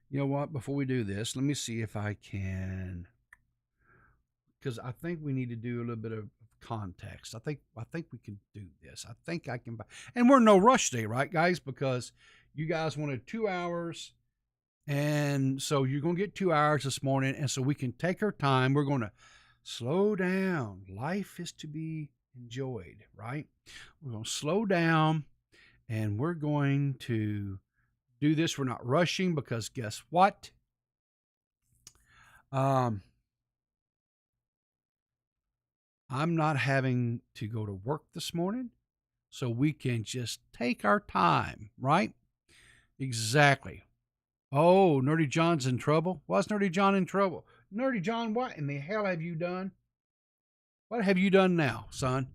you know what? Before we do this, let me see if I can, because I think we need to do a little bit of context. I think we can do this. I think I can, and we're in no rush today, right, guys? Because you guys wanted 2 hours. And so you're going to get 2 hours this morning. And so we can take our time. We're going to slow down. Life is to be enjoyed, right? We're going to slow down and we're going to do this. We're not rushing because guess what? I'm not having to go to work this morning. So we can just take our time, right? Exactly. Oh, Nerdy John's in trouble. Why's Nerdy John in trouble? Nerdy John, what in the hell have you done? What have you done now, son?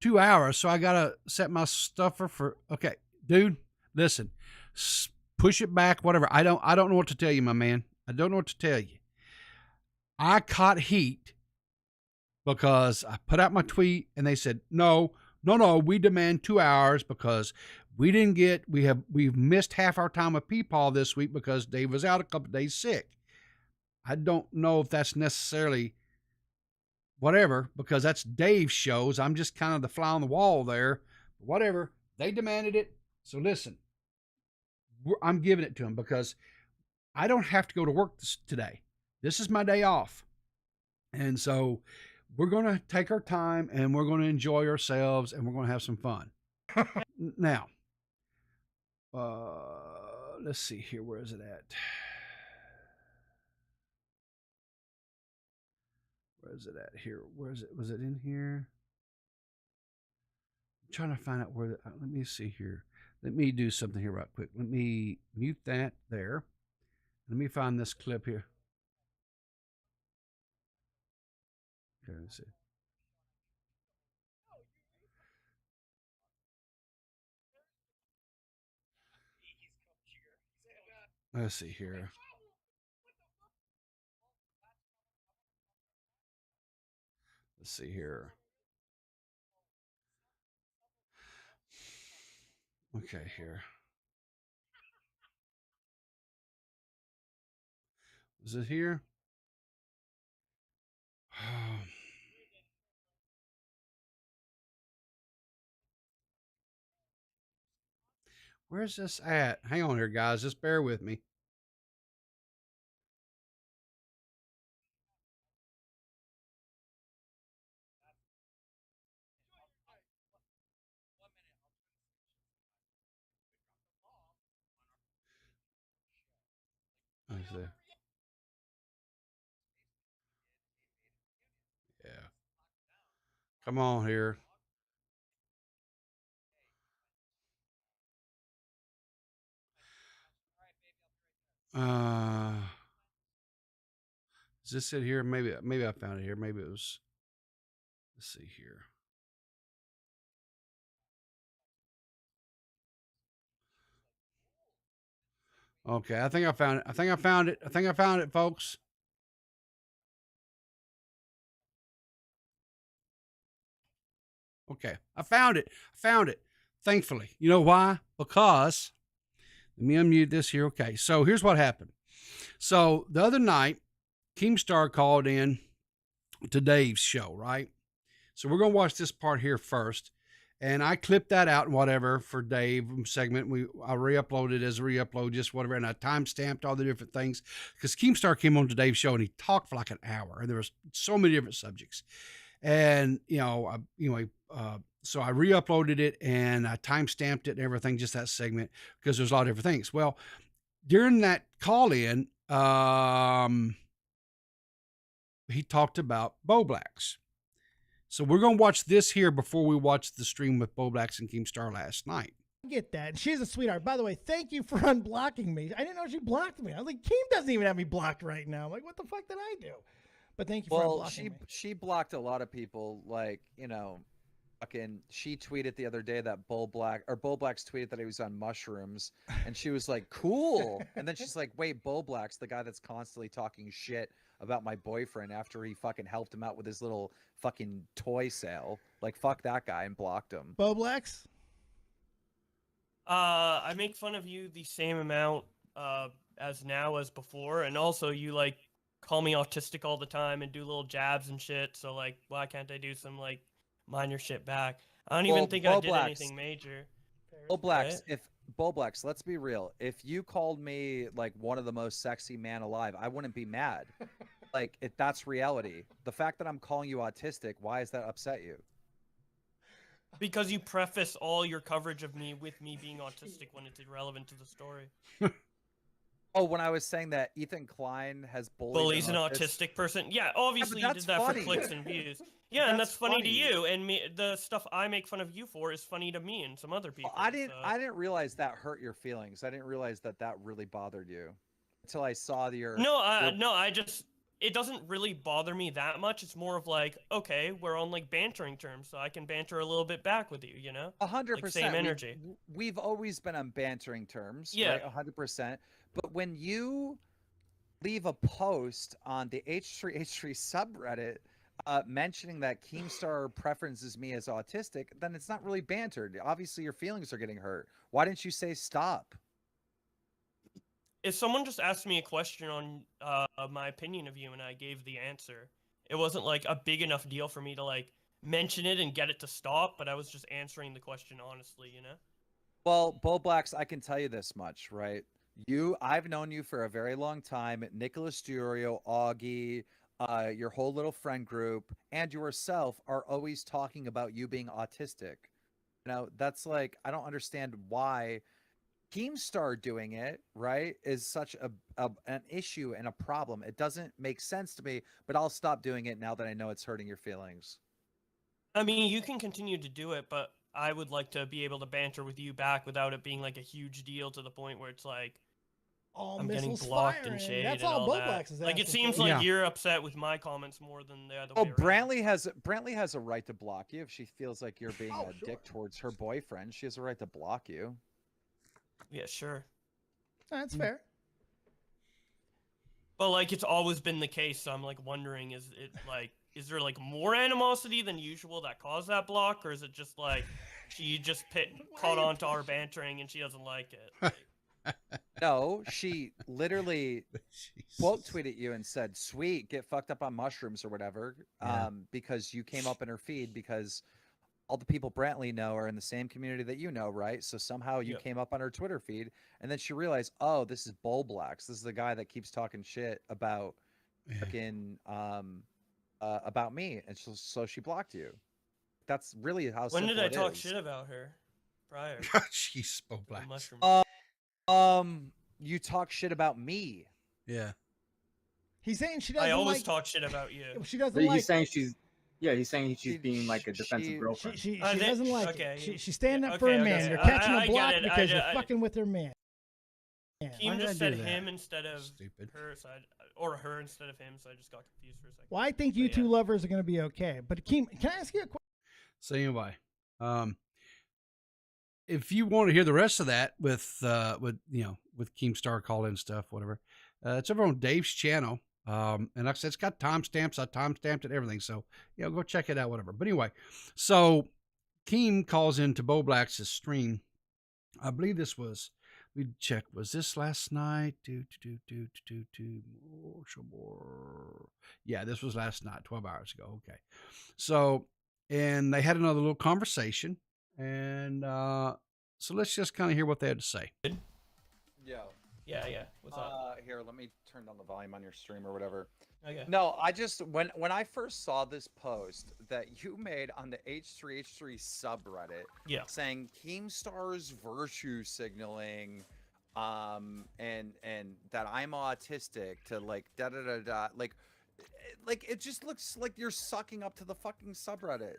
2 hours, so I gotta set my stuffer for. Okay, dude, listen, push it back, whatever. I don't know what to tell you, my man. I don't know what to tell you. I caught heat because I put out my tweet and they said no, no, no. We demand 2 hours because we've missed half our time of Peepaw this week because Dave was out a couple of days sick. I don't know if that's necessarily whatever, because that's Dave's shows. I'm just kind of the fly on the wall there. Whatever. They demanded it. So listen, I'm giving it to them because I don't have to go to work today. This is my day off. And so we're going to take our time and we're going to enjoy ourselves and we're going to have some fun. Now, let's see here. Where is it at? Where is it at here? Where is it? Was it in here? I'm trying to find out where. Let me see here. Let me do something here right quick. Let me mute that there. Let me find this clip here. Okay, let's see. Let's see here. Let's see here. Okay, here. Is it here? Where's this at? Hang on here, guys. Just bear with me. Let me see. Yeah. Come on here. Uh, Is this it here? Maybe I found it here. Maybe it was. Let's see here. Okay, I think I found it. I think I found it. I think I found it, folks. Okay, I found it. I found it. Thankfully, you know why? Because let me unmute this here. Okay, so here's what happened. So the other night, Keemstar called in to Dave's show, right? So we're gonna watch this part here first, and I clipped that out and whatever for Dave segment. I re-uploaded as a re-upload, just whatever, and I time stamped all the different things because Keemstar came on to Dave's show and he talked for like an hour, and there was so many different subjects, and so I re-uploaded it and I time stamped it and everything, just that segment because there's a lot of different things. Well, during that call in, he talked about Beau Blacks. So we're going to watch this here before we watch the stream with Beau Blacks and Keemstar last night. I get that. She's a sweetheart. By the way, thank you for unblocking me. I didn't know she blocked me. I was like, Keem doesn't even have me blocked right now. I'm like, what the fuck did I do? But thank you for unblocking me. She blocked a lot of people. Like, you know, fucking, she tweeted the other day that Beau Blacks tweeted that he was on mushrooms, and she was like, cool. And then she's like, wait, Beau Blacks, the guy that's constantly talking shit about my boyfriend after he fucking helped him out with his little fucking toy sale. Like, fuck that guy, and blocked him. Beau Blacks? I make fun of you the same amount as now as before, and also you like call me autistic all the time and do little jabs and shit. So like, why can't I do some like minor shit back? I don't even think I did anything major. Beau Blacks, let's be real. If you called me like one of the most sexy man alive, I wouldn't be mad. Like, that's reality. The fact that I'm calling you autistic, why does that upset you? Because you preface all your coverage of me with me being autistic when it's irrelevant to the story. Oh, when I was saying that Ethan Klein has bullies an autistic person? Yeah, obviously you did that for clicks and views. Yeah, and that's funny to you, and the stuff I make fun of you for is funny to me and some other people. Well, I didn't realize that hurt your feelings. I didn't realize that really bothered you until I saw your... It doesn't really bother me that much. It's more of like, okay, we're on like bantering terms, so I can banter a little bit back with you, you know? 100%. Like, same energy. We've always been on bantering terms, yeah, right? 100%. But when you leave a post on the H3H3 subreddit mentioning that Keemstar preferences me as autistic, then it's not really bantered. Obviously, your feelings are getting hurt. Why didn't you say stop? If someone just asked me a question on my opinion of you and I gave the answer, it wasn't like a big enough deal for me to like mention it and get it to stop, but I was just answering the question honestly, you know? Well, Beau Blacks, I can tell you this much, right? I've known you for a very long time. Nicholas Durio, Augie, your whole little friend group, and yourself are always talking about you being autistic. You know, that's like, I don't understand why Keemstar doing it, right, is such an issue and a problem. It doesn't make sense to me, but I'll stop doing it now that I know it's hurting your feelings. I mean, you can continue to do it, but I would like to be able to banter with you back without it being like a huge deal to the point where it's like I'm getting blocked and shade. That's all Beau Blacks is. Like, it seems like you're upset with my comments more than the other way around. Brantley has a right to block you if she feels like you're being a dick towards her boyfriend. She has a right to block you. Yeah, sure. That's fair. But like, it's always been the case, so I'm like wondering, is it like is there like more animosity than usual that caused that block, or is it just like she just caught on to our bantering and she doesn't like it? Like, No, she literally quote tweeted you and said, "Sweet, get fucked up on mushrooms or whatever," because you came up in her feed because all the people Brantley know are in the same community that you know, right? So somehow you came up on her Twitter feed, and then she realized, oh, this is Bull Blacks. This is the guy that keeps talking shit about fucking about me, and so she blocked you. That's really how. When simple did I it talk is. shit about her? Prior. She's Bull Blacks. Mushroom. You talk shit about me. Yeah. He's saying she doesn't. I always like, talk shit about you. She doesn't But like. he's saying she's. Yeah, he's saying she's being like a defensive girlfriend. She doesn't like okay. it. She's standing up Okay, for a okay, man. okay. You're catching I a block get it. because you're fucking with her man. Keem did I just do said that? him instead of Stupid. her, or her instead of him, so I just got confused for a second. Well, I think you two lovers are going to be okay. But Keem, can I ask you a question? So anyway, if you want to hear the rest of that with Keemstar call in stuff, whatever, it's over on Dave's channel. And like I said, it's got timestamps. I timestamped it, everything. So go check it out, whatever. But anyway, so Keem calls into Beau Black's stream. I believe this was. We check. Was this last night? Yeah, this was last night, 12 hours ago. Okay. So, and they had another little conversation. And so let's just kind of hear what they had to say. Yeah. What's up? Here, let me turn down the volume on your stream or whatever. Okay. No, I just when I first saw this post that you made on the H3H3 subreddit, saying Keemstar's virtue signaling, and that I'm autistic to like da da da da, like it just looks like you're sucking up to the fucking subreddit.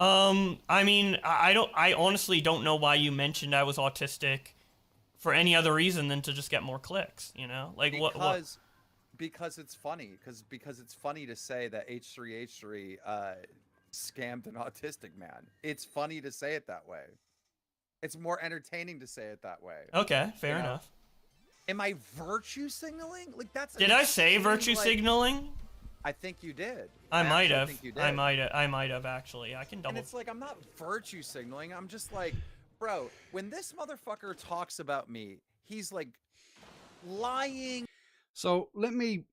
I mean, I honestly don't know why you mentioned I was autistic for any other reason than to just get more clicks, you know? Like because it's funny, because it's funny to say that H3H3 scammed an autistic man. It's funny to say it that way. It's more entertaining to say it that way. Okay, fair enough. Am I virtue signaling? Like that's. Did I say virtue signaling? I think you did. I might have. I might have actually. I can double. And it's like I'm not virtue signaling. I'm just like, bro, when this motherfucker talks about me, he's like lying. So let me,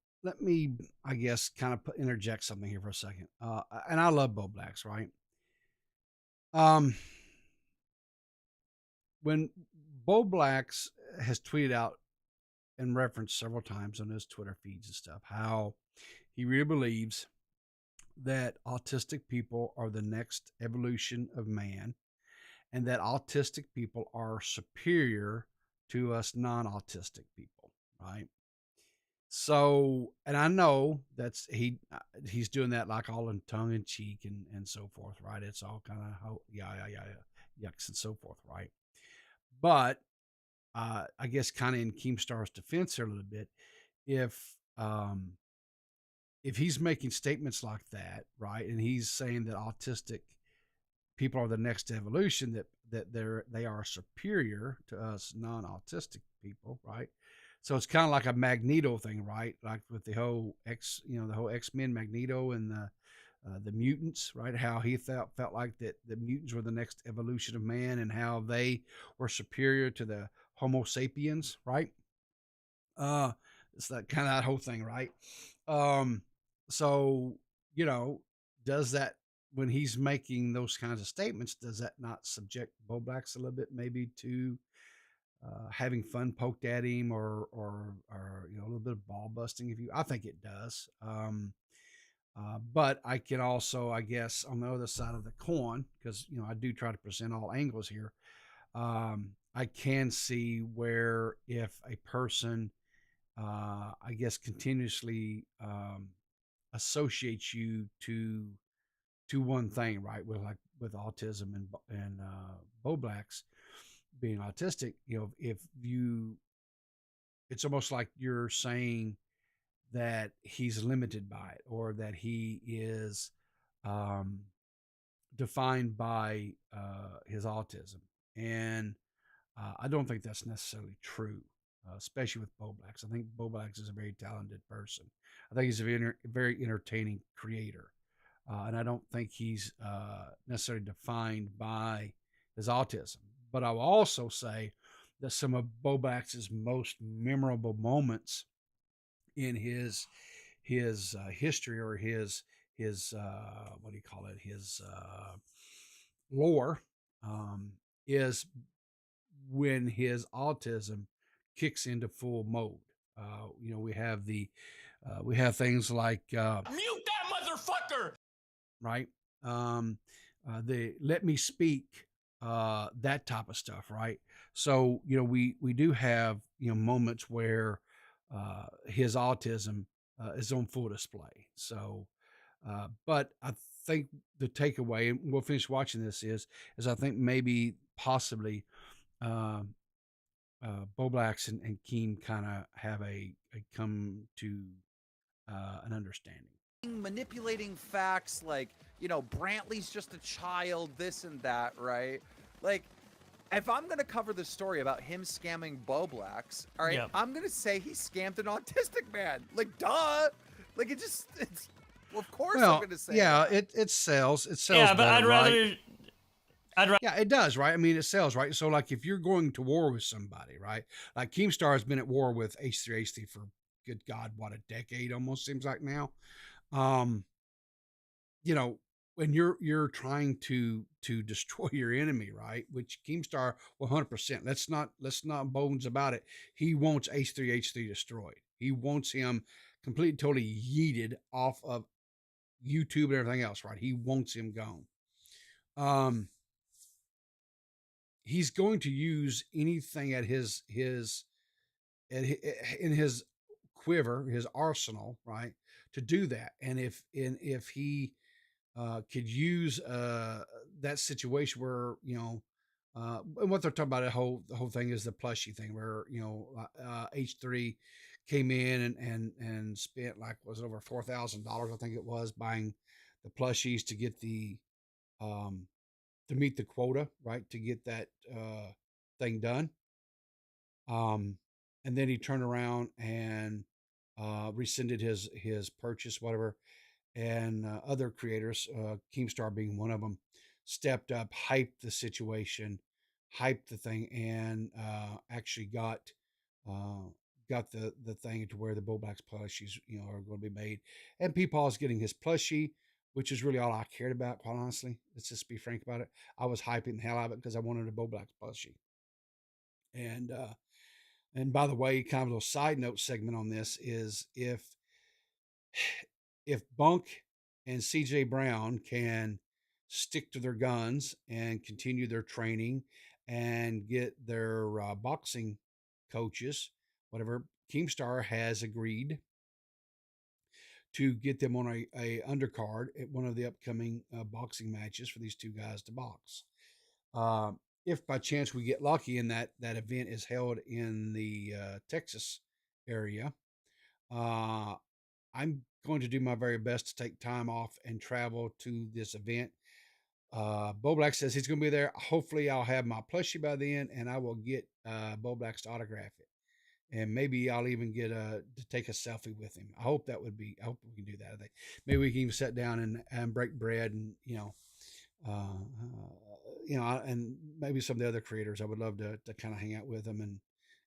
I guess, kind of interject something here for a second. And I love Beau Blacks, right? When Beau Blacks has tweeted out and referenced several times on his Twitter feeds and stuff, how he really believes that autistic people are the next evolution of man, and that autistic people are superior to us non-autistic people, right? So, and I know that's he's doing that like all in tongue in cheek and so forth, right? It's all kind of yucks and so forth, right? But I guess kind of in Keemstar's defense here a little bit, if he's making statements like that, right, and he's saying that autistic people are the next evolution, that they are superior to us non-autistic people, right? So it's kind of like a Magneto thing, right? Like with the whole X-Men Magneto and the mutants, right? How he felt like that the mutants were the next evolution of man, and how they were superior to the Homo sapiens, right? It's that kind of that whole thing, right? So, does that, when he's making those kinds of statements, does that not subject Beau Blacks a little bit maybe to having fun poked at him, or a little bit of ball busting? I think it does. But I can also, I guess, on the other side of the coin, because I do try to present all angles here. I can see where if a person, I guess, continuously associates you to one thing, right? With autism and Beau Blacks being autistic, it's almost like you're saying that he's limited by it, or that he is defined by his autism. And I don't think that's necessarily true. especially with Bo Blacks. I think Bo Blacks is a very talented person. I think he's a very entertaining creator. And I don't think he's necessarily defined by his autism. But I will also say that some of Bo Blacks' most memorable moments in his history, or his what do you call it, his lore, is when his autism kicks into full mode. We have things like Mute that motherfucker! right, the let me speak, that type of stuff, right? So we do have moments where his autism is on full display. So, but I think the takeaway, and we'll finish watching this, is I think maybe possibly uh, Bo Blacks and Keem kind of have a come to an understanding. Manipulating facts like, Brantley's just a child, this and that, right? Like, if I'm going to cover the story about him scamming Bo Blacks, all right, I'm going to say he scammed an autistic man. Like, duh. Like, it's well, of course I'm going to say that. It sells. It sells. Yeah, but better, I'd rather. Right? Yeah, it does, right? I mean, it sells, right? So, like, if you're going to war with somebody, right? Like Keemstar has been at war with H3 for, good God, what, a decade almost seems like now. When you're trying to destroy your enemy, right? Which Keemstar 100%. Let's not bones about it. He wants H3 destroyed. He wants him completely, totally yeeted off of YouTube and everything else, right? He wants him gone. He's going to use anything at in his quiver, his arsenal, right, to do that. And if he could use that situation where and what they're talking about, the whole thing is the plushie thing, where H3 came in and spent, like, was it over $4,000, I think it was, buying the plushies to get the to meet the quota, right, to get that thing done. And then he turned around and rescinded his purchase, whatever. And other creators, Keemstar being one of them, stepped up, hyped the situation, hyped the thing, and actually got the thing to where the Bo Blacks plushies are going to be made. And Peepaw is getting his plushie, which is really all I cared about, quite honestly. Let's just be frank about it. I was hyping the hell out of it because I wanted a Bo Blacks plushie. And by the way, kind of a little side note segment on this is, if Bunk and CJ Brown can stick to their guns and continue their training and get their boxing coaches, whatever, Keemstar has agreed to get them on a undercard at one of the upcoming boxing matches for these two guys to box. If by chance we get lucky and that event is held in the Texas area, I'm going to do my very best to take time off and travel to this event. Bo Black says he's going to be there. Hopefully I'll have my plushie by then, and I will get Bo Black's to autograph it. And maybe I'll even get to take a selfie with him. I hope we can do that. I think maybe we can even sit down and break bread, and and maybe some of the other creators. I would love to kind of hang out with them and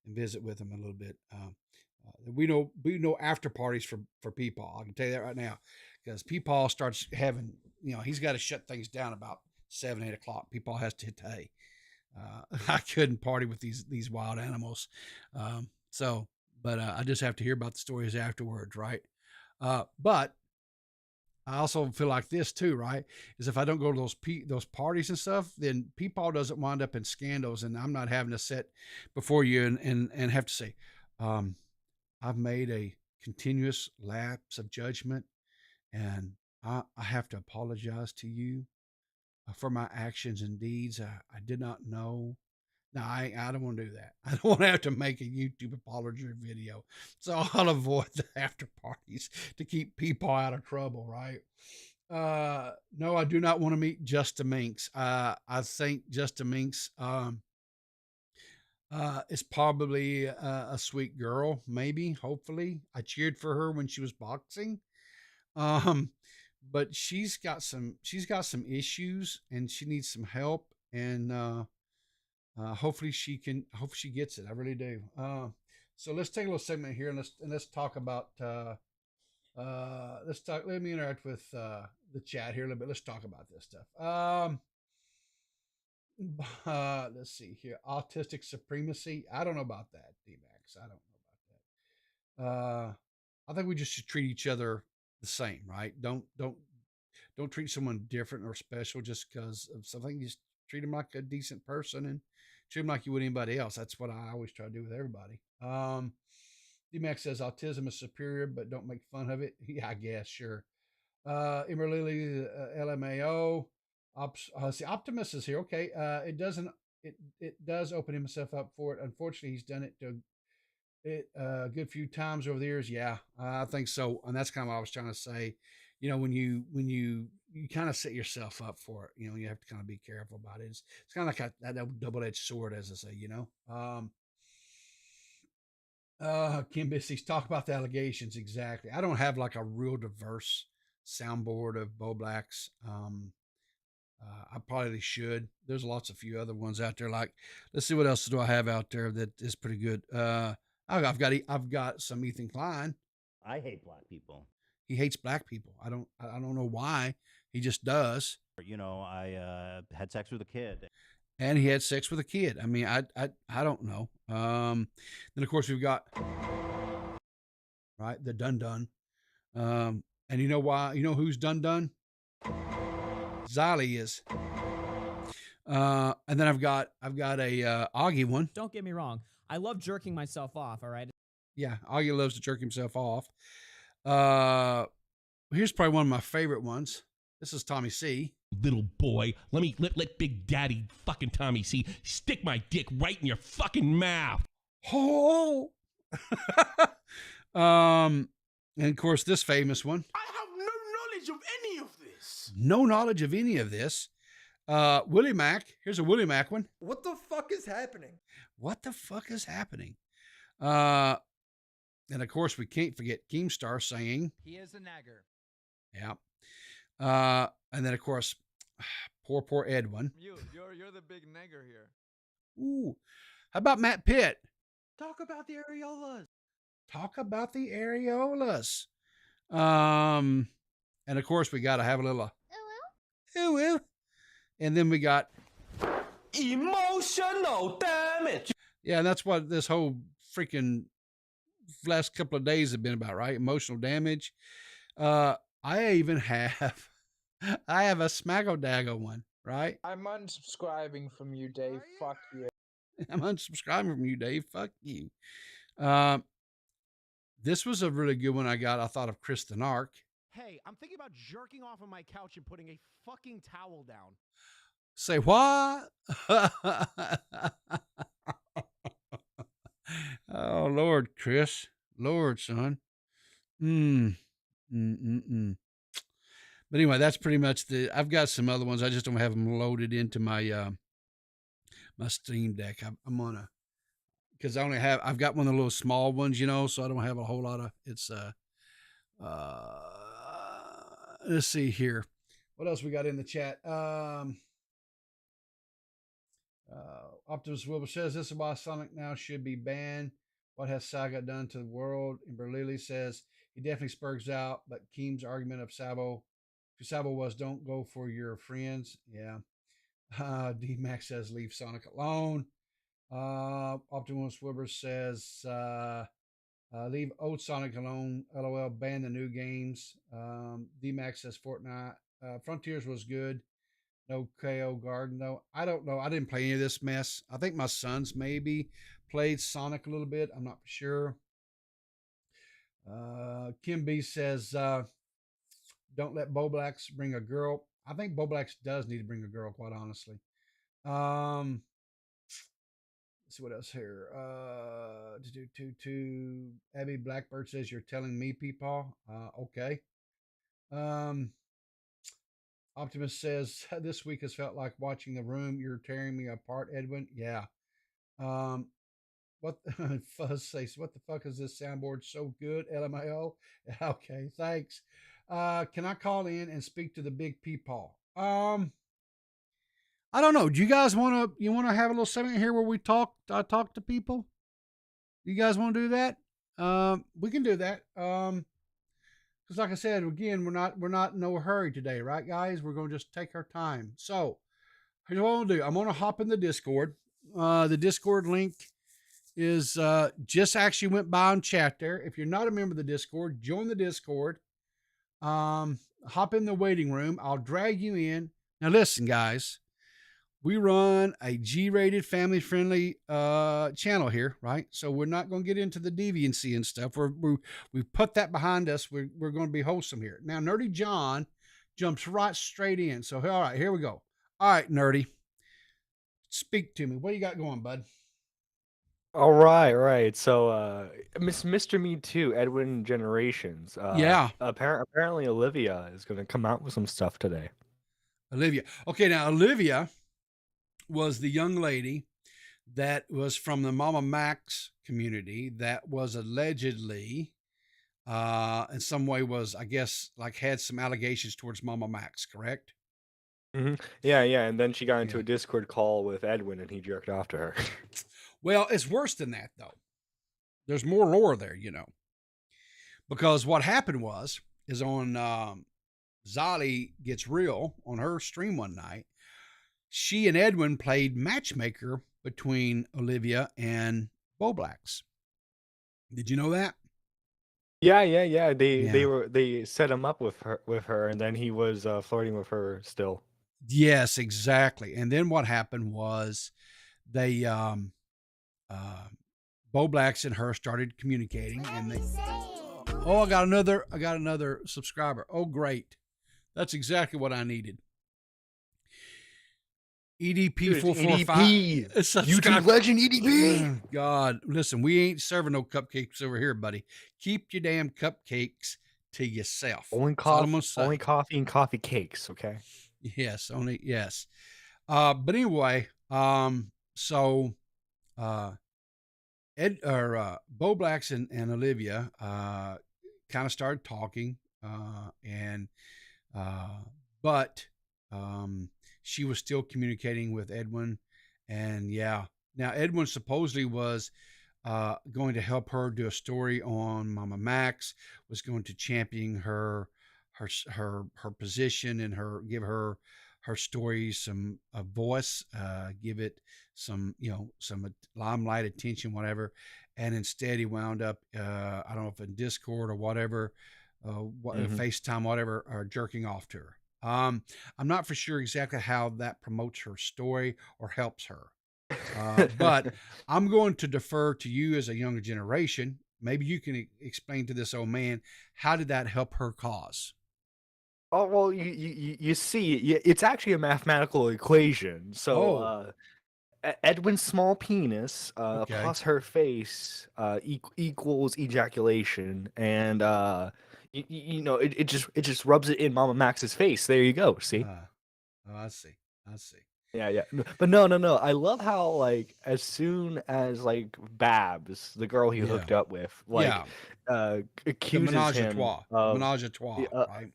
visit with them a little bit. We know after parties for Peepaw. I can tell you that right now, because Peepaw starts having, he's got to shut things down about 7-8 o'clock. Peepaw has to hit the hay. I couldn't party with these wild animals. But I just have to hear about the stories afterwards, right? But I also feel like this too, right? Is if I don't go to those parties and stuff, then Peepaw doesn't wind up in scandals, and I'm not having to sit before you and have to say, I've made a continuous lapse of judgment, and I have to apologize to you for my actions and deeds. I did not know. No, I don't want to do that. I don't want to have to make a YouTube apology video. So I'll avoid the after parties to keep people out of trouble, right? No, I do not want to meet Just a Minx. I think Just a Minx Is probably a sweet girl, maybe, hopefully. I cheered for her when she was boxing. Um, but she's got some issues and she needs some help. And hopefully she gets it. I really do. So let's take a little segment here and let's talk about let me interact with the chat here a little bit. Let's talk about this stuff. Let's see here. Autistic supremacy. I don't know about that, D-Max. I don't know about that. I think we just should treat each other the same, right? Don't treat someone different or special just because of something. Just treat them like a decent person and treat them like you would anybody else. That's what I always try to do with everybody. D-Max says autism is superior, but don't make fun of it. Yeah, I guess, sure. Ember Lily, LMAO. See, Optimus is here. Okay. It doesn't. It does open himself up for it. Unfortunately, he's done it to it a good few times over the years. Yeah, I think so. And that's kind of what I was trying to say. When you kind of set yourself up for it, you have to kind of be careful about it. It's kind of like that double-edged sword, as I say. Kim Bisty's talk about the allegations. Exactly. I don't have like a real diverse soundboard of Bo Blacks. I probably should. There's lots of few other ones out there. Like, let's see what else do I have out there that is pretty good. I've got some Ethan Klein. I hate black people. He hates black people. I don't know why. He just does. I had sex with a kid. And he had sex with a kid. I mean, I don't know. Then of course we've got right the Dun Dun. And you know why? You know who's Dun Dun? Ziley is. And then I've got a Augie one. Don't get me wrong. I love jerking myself off. All right. Yeah, Augie loves to jerk himself off. Here's probably one of my favorite ones. This is Tommy C. Little boy, let Big Daddy fucking Tommy C stick my dick right in your fucking mouth. Oh. And of course this famous one. I have no knowledge of any of this. No knowledge of any of this. Willie Mack. Here's a Willie Mack one. What the fuck is happening? What the fuck is happening? And of course we can't forget Keemstar saying He is a nagger. yeah. And then of course, poor Edwin. You're the big nagger here. Ooh, how about Matt Pitt? Talk about the areolas. Talk about the areolas. And of course we got to have a little. Ooh. And then we got emotional damage. Yeah, and that's what this whole freaking last couple of days have been about, right? Emotional damage. I even have a Smaggle one, right? I'm unsubscribing from you, Dave. Fuck you. I'm unsubscribing from you, Dave. Fuck you. This was a really good one I got. I thought of Kristen Ark. Hey, I'm thinking about jerking off on my couch and putting a fucking towel down. Say what? Oh, Lord, Chris. Lord, son. But anyway, that's pretty much I've got some other ones. I just don't have them loaded into my my Steam Deck. I'm gonna, because I've got one of the little small ones, so I don't have a whole lot of, let's see here. What else we got in the chat? Optimus Wilbur says, this is why Sonic now should be banned. What has Saga done to the world? And Berlili says, he definitely spurgs out, but Keem's argument of Sabo was, don't go for your friends. Yeah. D-Max says, leave Sonic alone. Optimus Wilbur says, leave old Sonic alone. LOL, ban the new games. D-Max says, Fortnite. Frontiers was good. No KO Garden, though. I don't know. I didn't play any of this mess. I think my sons maybe played Sonic a little bit. I'm not for sure. Kim B says, don't let Bo Blacks bring a girl. I think Bo Blacks does need to bring a girl, quite honestly. Let's see what else here. Abby Blackbird says, you're telling me, Peepaw. Okay. Optimus says, this week has felt like watching The Room. You're tearing me apart, Edwin. Yeah. What Fuzz says? What the fuck is this soundboard so good? LMAO. Okay, thanks. Can I call in and speak to the big peepaw? I don't know. Do you guys want to have a little segment here where we talk to people? You guys want to do that? We can do that. Because like I said, again, we're not in no hurry today, right, guys? We're going to just take our time. So here's what I'm going to do. I'm going to hop in the Discord. The Discord link is just actually went by on chat there. If you're not a member of the Discord, join the Discord. Hop in the waiting room. I'll drag you in. Now listen, guys. We run a G-rated, family-friendly channel here, right? So we're not going to get into the deviancy and stuff. We've put that behind us. We're going to be wholesome here. Now, Nerdy John jumps right straight in. So, all right, here we go. All right, Nerdy, speak to me. What do you got going, bud? All right. So, Mr. Me Too, Edwin Generations. Yeah. Apparently, Olivia is going to come out with some stuff today. Olivia. Okay, now Olivia was the young lady that was from the Mama Max community that was allegedly, in some way was, I guess, like had some allegations towards Mama Max, correct? Yeah. And then she got into a Discord call with Edwin and he jerked off to her. Well, it's worse than that, though. There's more lore there, because what happened is on Zolly Gets Real on her stream one night, she and Edwin played matchmaker between Olivia and Beau Blacks. Did you know that? Yeah. They set him up with her, and then he was flirting with her still. Yes, exactly. And then what happened was they Beau Blacks and her started communicating, and they I got another subscriber. Oh, great. That's exactly what I needed. EDP445. YouTube legend EDP. God, listen, we ain't serving no cupcakes over here, buddy. Keep your damn cupcakes to yourself. Only coffee and coffee cakes, okay? Yes, yes. But anyway, so Beau Blacks and Olivia kind of started talking, but she was still communicating with Edwin, and now Edwin supposedly was going to help her do a story on Mama Max, was going to champion her position and give her story some voice, give it some limelight, attention, whatever. And instead he wound up I don't know if in Discord or whatever, FaceTime, whatever, or jerking off to her. I'm not for sure exactly how that promotes her story or helps her. But I'm going to defer to you as a younger generation. Maybe you can explain to this old man, how did that help her cause? Oh, well, you see, it's actually a mathematical equation. So, Edwin's small penis plus her face equals ejaculation, and it just rubs it in Mama Max's face. There you go. See? I see. Yeah. But no. I love how, like, as soon as, like, Babs, the girl he hooked up with, accuses him of menage a trois, right?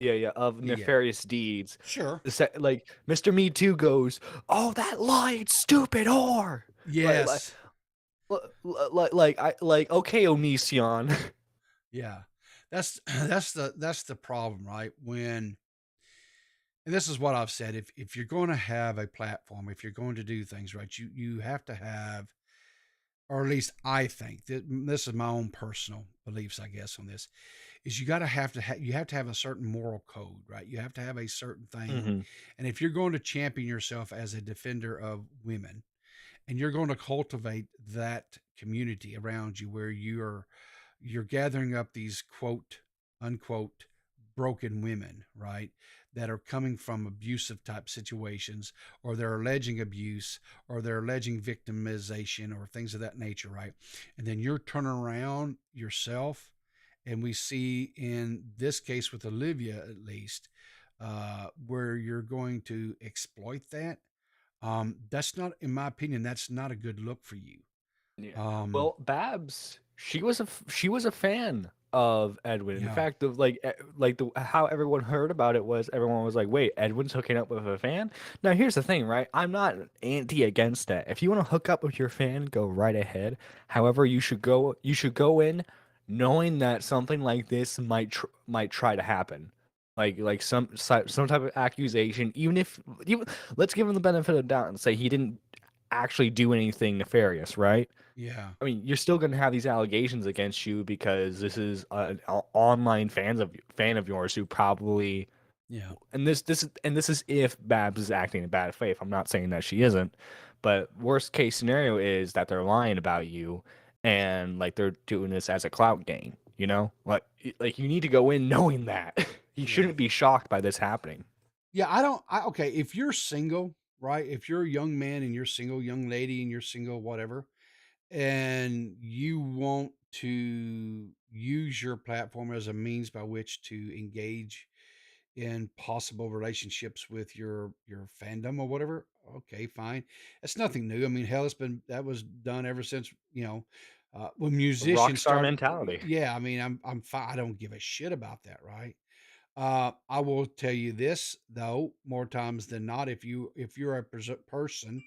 Yeah, of nefarious deeds. Sure. Like, Mr. Me Too goes, "Oh, that lying stupid whore." Yes. Like, okay, Onision. Yeah. That's the problem, right? And this is what I've said, if you're going to have a platform, if you're going to do things right, you have to have, or at least I think that this is my own personal beliefs, I guess, on this, is you have to have a certain moral code, right? You have to have a certain thing. And if you're going to champion yourself as a defender of women, and you're going to cultivate that community around you where you're gathering up these quote unquote broken women, right, that are coming from abusive type situations, or they're alleging abuse, or they're alleging victimization, or things of that nature, right? And then you're turning around yourself, and we see in this case with Olivia, at least, where you're going to exploit that. That's not, in my opinion, that's not a good look for you. Yeah. Well, Babs, she was a fan of Edwin. In Yeah. fact, how everyone heard about it was everyone was like, "Wait, Edwin's hooking up with a fan." Now, here's the thing, right? I'm not anti against that. If you want to hook up with your fan, go right ahead. However, you should go in knowing that something like this might try to happen. Like some type of accusation, even let's give him the benefit of the doubt and say he didn't actually do anything nefarious, right? Yeah. I mean, you're still going to have these allegations against you because this is an online fan of yours who probably, Yeah. and this is if Babs is acting in bad faith. I'm not saying that she isn't, but worst case scenario is that they're lying about you and like they're doing this as a clout game. You know, like you need to go in knowing that. You shouldn't be shocked by this happening. Yeah, okay, if you're single, right? If you're a young man and you're single, young lady and you're single, whatever, and you want to use your platform as a means by which to engage in possible relationships with your fandom or whatever, okay, fine. It's nothing new. I mean, hell, that was done ever since, when musicians Rockstar started. mentality. Yeah, I mean, I'm fine. I don't give a shit about that, right? I will tell you this though, more times than not, if you're a person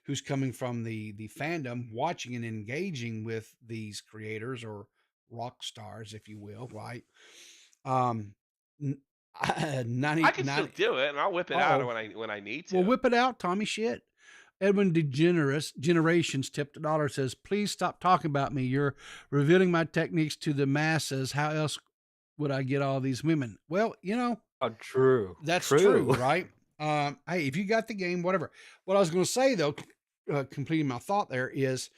who's coming from the fandom, watching and engaging with these creators or rock stars, if you will, right? Um, n- 90, I can still do it, and I'll whip it out Uh-oh. when I need to. Well, whip it out, Tommy. Shit. Edwin DeGeneres Generations tipped $1 says, "Please stop talking about me. You're revealing my techniques to the masses. How else would I get all these women?" Well, True. that's true, right? Hey, if you got the game, whatever. What I was going to say though, completing my thought there is,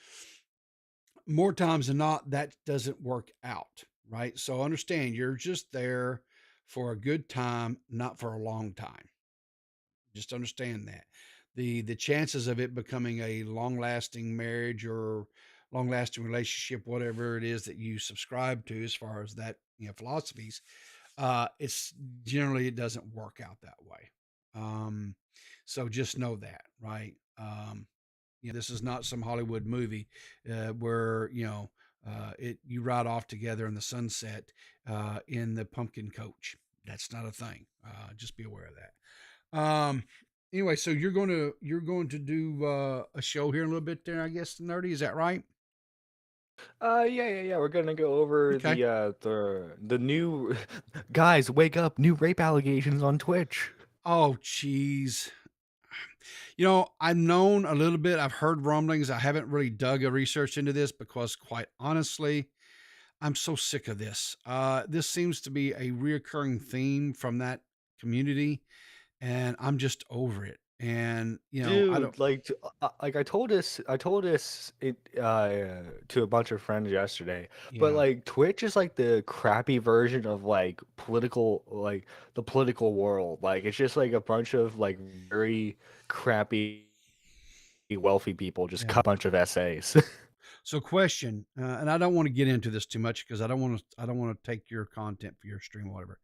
more times than not, that doesn't work out, right? So understand, you're just there for a good time, not for a long time. Just understand that the chances of it becoming a long lasting marriage or long lasting relationship, whatever it is that you subscribe to, as far as that philosophies, it's generally, it doesn't work out that way. So just know that, right? This is not some Hollywood movie where you ride off together in the sunset in the pumpkin coach. That's not a thing. Just be aware of that. Anyway, so you're going to do a show here in a little bit there, I guess, Nerdy. Is that right? Yeah. We're gonna go over Okay. the new guys. Wake up! New rape allegations on Twitch. Oh, jeez. I've known a little bit. I've heard rumblings. I haven't really dug a research into this because, quite honestly, I'm so sick of this. This seems to be a reoccurring theme from that community, and I'm just over it. And I don't. Dude, like I told this to a bunch of friends yesterday. But Yeah. like Twitch is like the crappy version of the political world. Like it's just like a bunch of like very crappy wealthy people just Yeah. cut a bunch of essays. So, question, and I don't want to get into this too much because I don't want to take your content for your stream or whatever.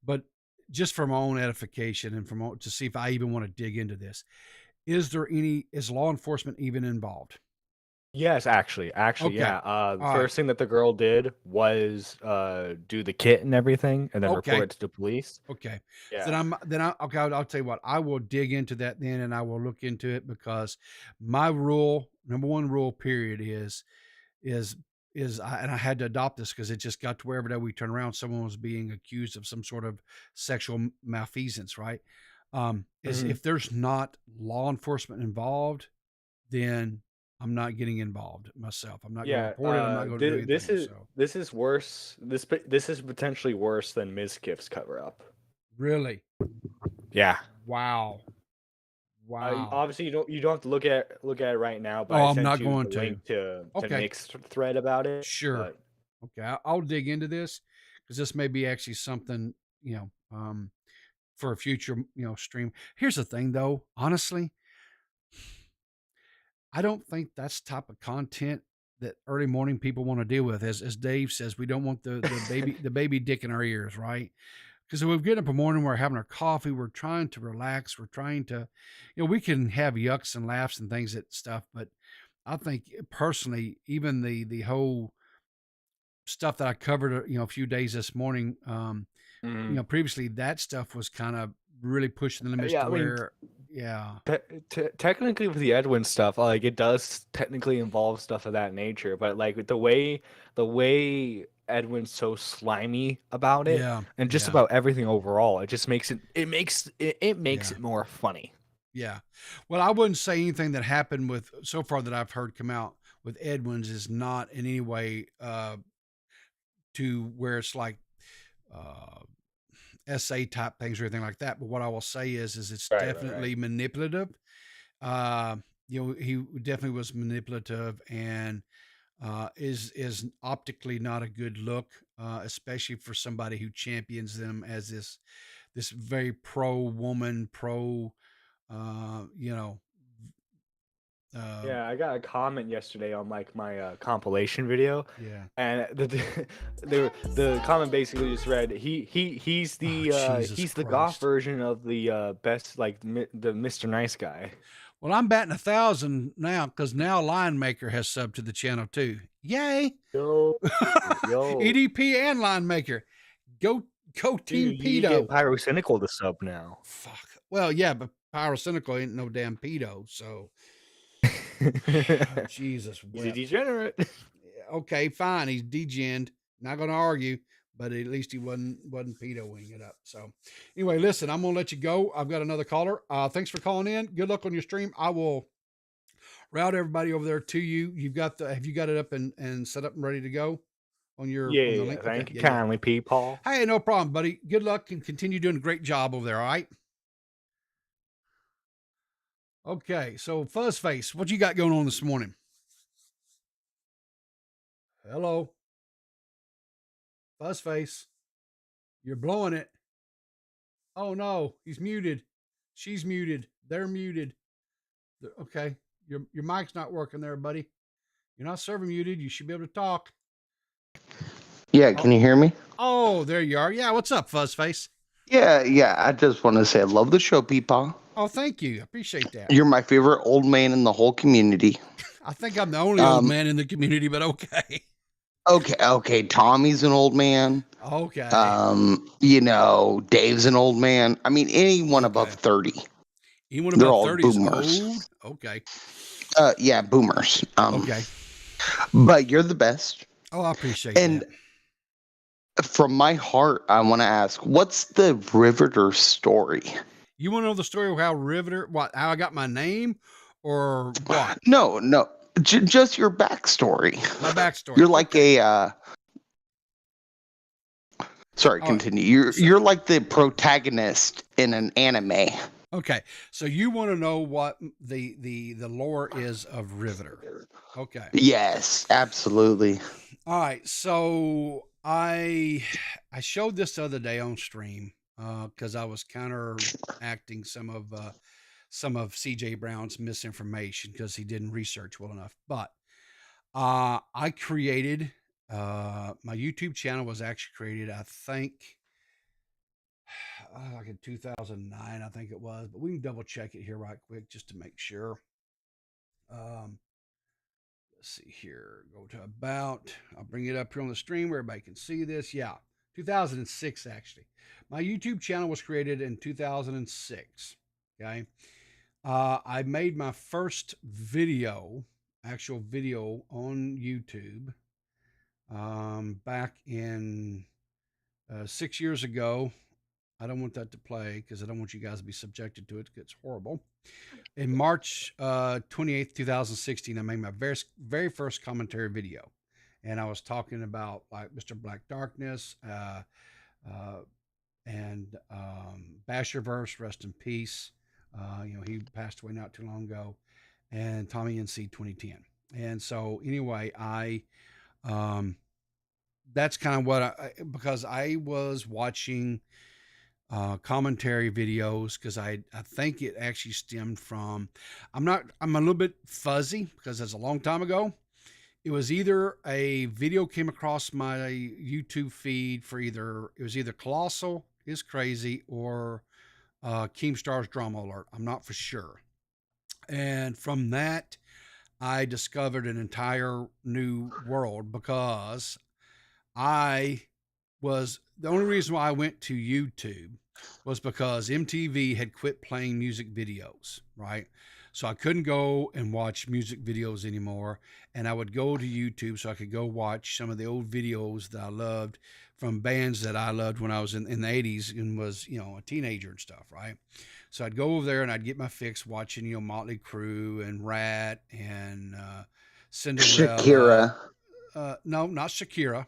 But just for my own edification and to see if I even want to dig into this, is law enforcement even involved? Yes, actually, Okay. yeah. The All right. first thing that the girl did was do the kit and everything, and then Okay. report it to the police. Okay. Yeah. Okay. I'll tell you what. I will dig into that then, and I will look into it because my number one rule, period, is and I had to adopt this because it just got to where every day we turn around, someone was being accused of some sort of sexual malfeasance, right? Is Mhm. if there's not law enforcement involved, then I'm not getting involved myself. I'm not going to Yeah, report it. I'm not going to do anything. this is worse. This is potentially worse than Ms. Kiff's cover up. Really? Yeah. Wow. Obviously, you don't have to look at it right now, but Oh, I I'm sent not you going the to. link to Okay. Nick's thread about it. Sure. But Okay. I'll dig into this because this may be actually something, for a future, stream. Here's the thing though, honestly, I don't think that's the type of content that early morning people want to deal with. As Dave says, we don't want the baby dick in our ears, right? Because we're getting up in the morning, we're having our coffee, we're trying to relax, we're trying to, we can have yucks and laughs and things that stuff, but I think personally, even the whole stuff that I covered, a few days this morning, previously that stuff was kind of really pushing the limits Yeah, to I mean, where, yeah, technically with the Edwin stuff, like it does technically involve stuff of that nature, but like the way Edwin's so slimy about it, yeah, and just yeah, about everything overall, it just makes it more funny. yeah. Well, I wouldn't say anything that happened with so far that I've heard come out with Edwin's is not in any way to where it's like uh essay type things or anything like that. But what I will say is it's Right, right, definitely right. manipulative. He definitely was manipulative and is optically not a good look, especially for somebody who champions them as this very pro woman, pro, you know, uh, Yeah, I got a comment yesterday on like my compilation video, yeah. and the comment basically just read he's Oh, the Jesus he's the goth Christ. version of the best like the Mr. Nice Guy. Well, I'm batting 1,000 now because now Line Maker has subbed to the channel too. Yay! Yo, yo, EDP and Line Maker. Go Team dude, you need to get Pedo. Pyrocynical to sub now. Fuck. Well, yeah, but Pyrocynical ain't no damn pedo, so Jesus He's a wept. degenerate. Okay, fine. He's degened. Not gonna argue, but at least he wasn't pedoing it up. So anyway, listen, I'm gonna let you go. I've got another caller. Thanks for calling in. Good luck on your stream. I will route everybody over there to you. Have you got it up and set up and ready to go on your Yeah, on the yeah, link? thank Okay, you yeah, kindly, P. Paul. yeah. Hey, no problem, buddy. Good luck and continue doing a great job over there. All right. Okay, so Fuzzface, what you got going on this morning? Hello, Fuzzface. You're blowing it. Oh no, he's muted. She's muted. They're muted. Okay, your mic's not working there, buddy. You're not server muted. You should be able to talk. Yeah, can you hear me? Oh, there you are. Yeah, what's up, Fuzzface? Yeah. I just want to say I love the show, Peepaw. Oh, thank you. I appreciate that. You're my favorite old man in the whole community. I think I'm the only old man in the community, but okay. Okay. Tommy's an old man. Okay. Dave's an old man. I mean, anyone above 30. Anyone They're above all 30 is boomers. old? Okay. Yeah, boomers. Okay. But you're the best. Oh, I appreciate that. And from my heart, I want to ask, what's the Riverter story? You want to know the story of how Riverter, how I got my name or what? No. Just your backstory. My backstory. You're like sorry, continue. You're like the protagonist in an anime. Okay. So you want to know what the lore is of Riverter. Okay. Yes, absolutely. All right. So I showed this the other day on stream because I was counteracting some of CJ Brown's misinformation because he didn't research well enough. But I created my YouTube channel was actually created, I think, like in 2009, I think it was. But we can double check it here right quick just to make sure. Let's see here. Go to about. I'll bring it up here on the stream where everybody can see this. Yeah, 2006 actually. My YouTube channel was created in 2006. Okay. I made my first actual video on YouTube back in 6 years ago. I don't want that to play because I don't want you guys to be subjected to it. It's horrible. In March 28th, 2016, I made my very first commentary video. And I was talking about like Mr. Black Darkness and Basherverse, rest in peace. He passed away not too long ago. And Tommy NC 2010. And so anyway, that's kind of what because I was watching commentary videos because I think it actually stemmed from, I'm a little bit fuzzy because it's a long time ago. It was either a video came across my YouTube feed it was either Colossal is Crazy or Keemstar's Drama Alert. I'm not for sure. And from that, I discovered an entire new world because I was the only reason why I went to YouTube was because MTV had quit playing music videos, right? So I couldn't go and watch music videos anymore. And I would go to YouTube so I could go watch some of the old videos that I loved from bands that I loved when I was in the 80s and was, a teenager and stuff, right? So I'd go over there and I'd get my fix watching, Motley Crue and Rat and Cinderella. Shakira. No, not Shakira.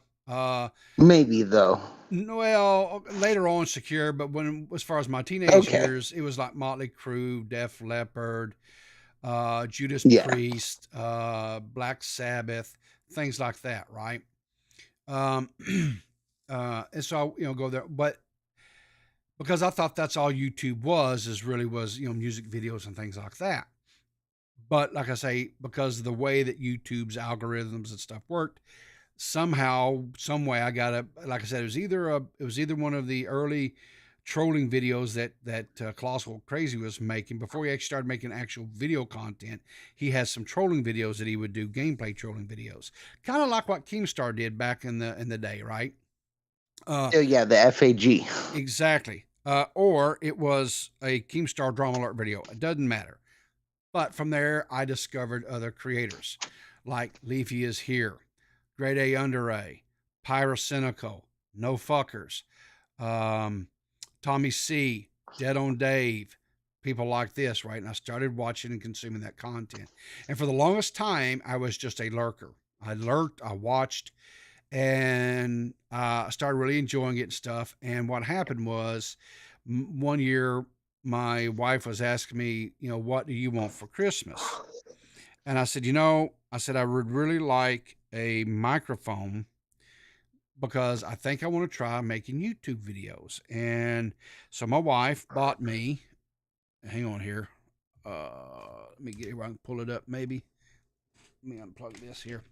Maybe though. Well, later on, Secure, but as far as my teenage years, it was like Motley Crue, Def Leppard, Judas Priest, Black Sabbath, things like that, right? And so go there, but because I thought that's all YouTube was music videos and things like that. But like I say, because of the way that YouTube's algorithms and stuff worked, somehow, some way, I got like I said, it was either one of the early trolling videos that Colossal Crazy was making before he actually started making actual video content. He has some trolling videos that he would do, gameplay trolling videos, kind of like what Keemstar did back in the day, right? Yeah, the FAG. Exactly. Or it was a Keemstar Drama Alert video. It doesn't matter. But from there, I discovered other creators like Leafy is Here, Grade A Under A, Pyrocynical, No Fuckers, Tommy C, Dead on Dave, people like this, right? And I started watching and consuming that content. And for the longest time, I was just a lurker. I lurked, I watched, and I started really enjoying it and stuff. And what happened was one year, my wife was asking me, what do you want for Christmas? And I said, I would really like a microphone because I think I want to try making YouTube videos. And so my wife bought me, hang on here. Let me get it where I can pull it up maybe. Let me unplug this here.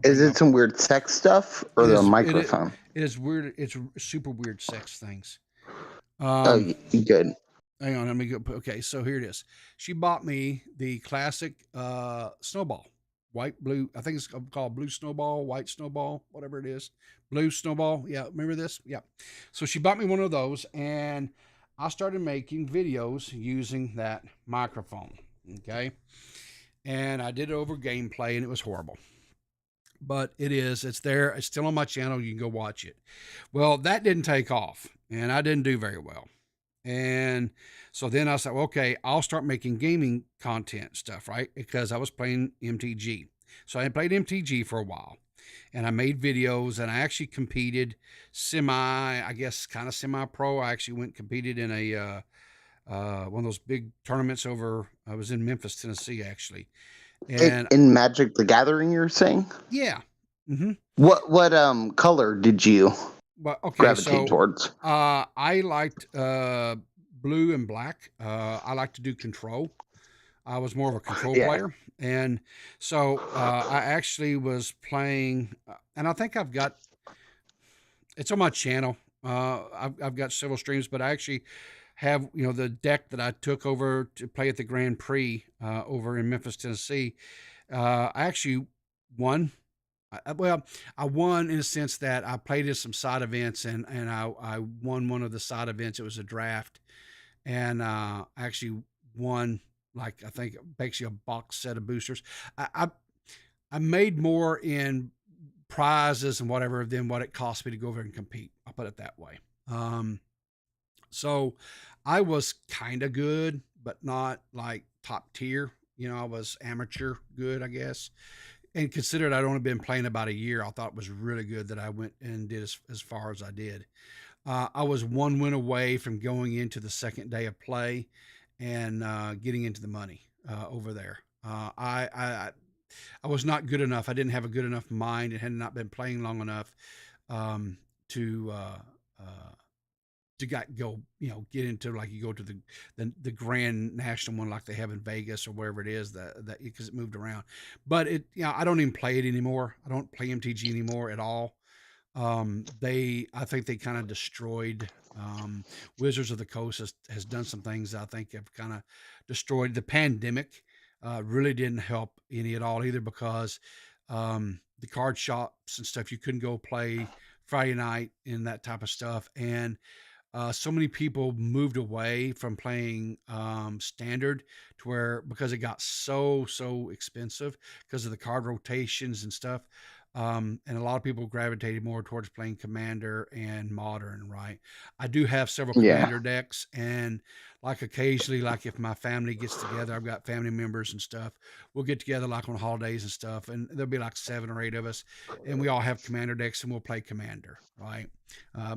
Is it some weird sex stuff or the microphone? It is weird. It's super weird sex things. Good. Hang on, let me go. Okay, so here it is. She bought me the classic snowball, white, blue. I think it's called blue snowball, white snowball, whatever it is. Blue snowball. Yeah, remember this? Yeah. So she bought me one of those, and I started making videos using that microphone. Okay. And I did it over gameplay, and it was horrible. But it's there. It's still on my channel. You can go watch it. Well, that didn't take off, and I didn't do very well. And so then I said, well, okay, I'll start making gaming content stuff, right? Because I was playing MTG. So I played MTG for a while and I made videos and I actually competed kind of semi-pro. I actually went and competed in a one of those big tournaments I was in Memphis, Tennessee, actually. And in Magic the Gathering, you're saying? Yeah. Mm-hmm. What color did you gravitate towards? I liked blue and black. I like to do control. I was more of a control player. And so I actually was playing, and I think it's on my channel. I've got several streams, but I actually have, the deck that I took over to play at the Grand Prix over in Memphis, Tennessee. I actually won. I won in a sense that I played in some side events and I won one of the side events. It was a draft, and I actually won, like, I think basically a box set of boosters. I made more in prizes and whatever than what it cost me to go over and compete. I'll put it that way. So I was kind of good, but not like top tier. I was amateur good, I guess. And considered I'd only been playing about a year, I thought it was really good that I went and did as far as I did. I was one win away from going into the second day of play and getting into the money over there. I was not good enough. I didn't have a good enough mind and had not been playing long enough to get into, like, you go to the grand national one like they have in Vegas or wherever it is that because it moved around. But I don't even play it anymore. I don't play MTG anymore at all. I think they kind of destroyed, Wizards of the Coast has done some things I think have kind of destroyed the pandemic. really didn't help any at all either, because the card shops and stuff, you couldn't go play Friday night and that type of stuff. And so many people moved away from playing standard, to where, because it got so expensive because of the card rotations and stuff. And a lot of people gravitated more towards playing commander and modern, right? I do have several commander decks, and like occasionally, like if my family gets together, I've got family members and stuff, we'll get together like on holidays and stuff, and there'll be like 7 or 8 of us, and we all have commander decks, and we'll play commander, right?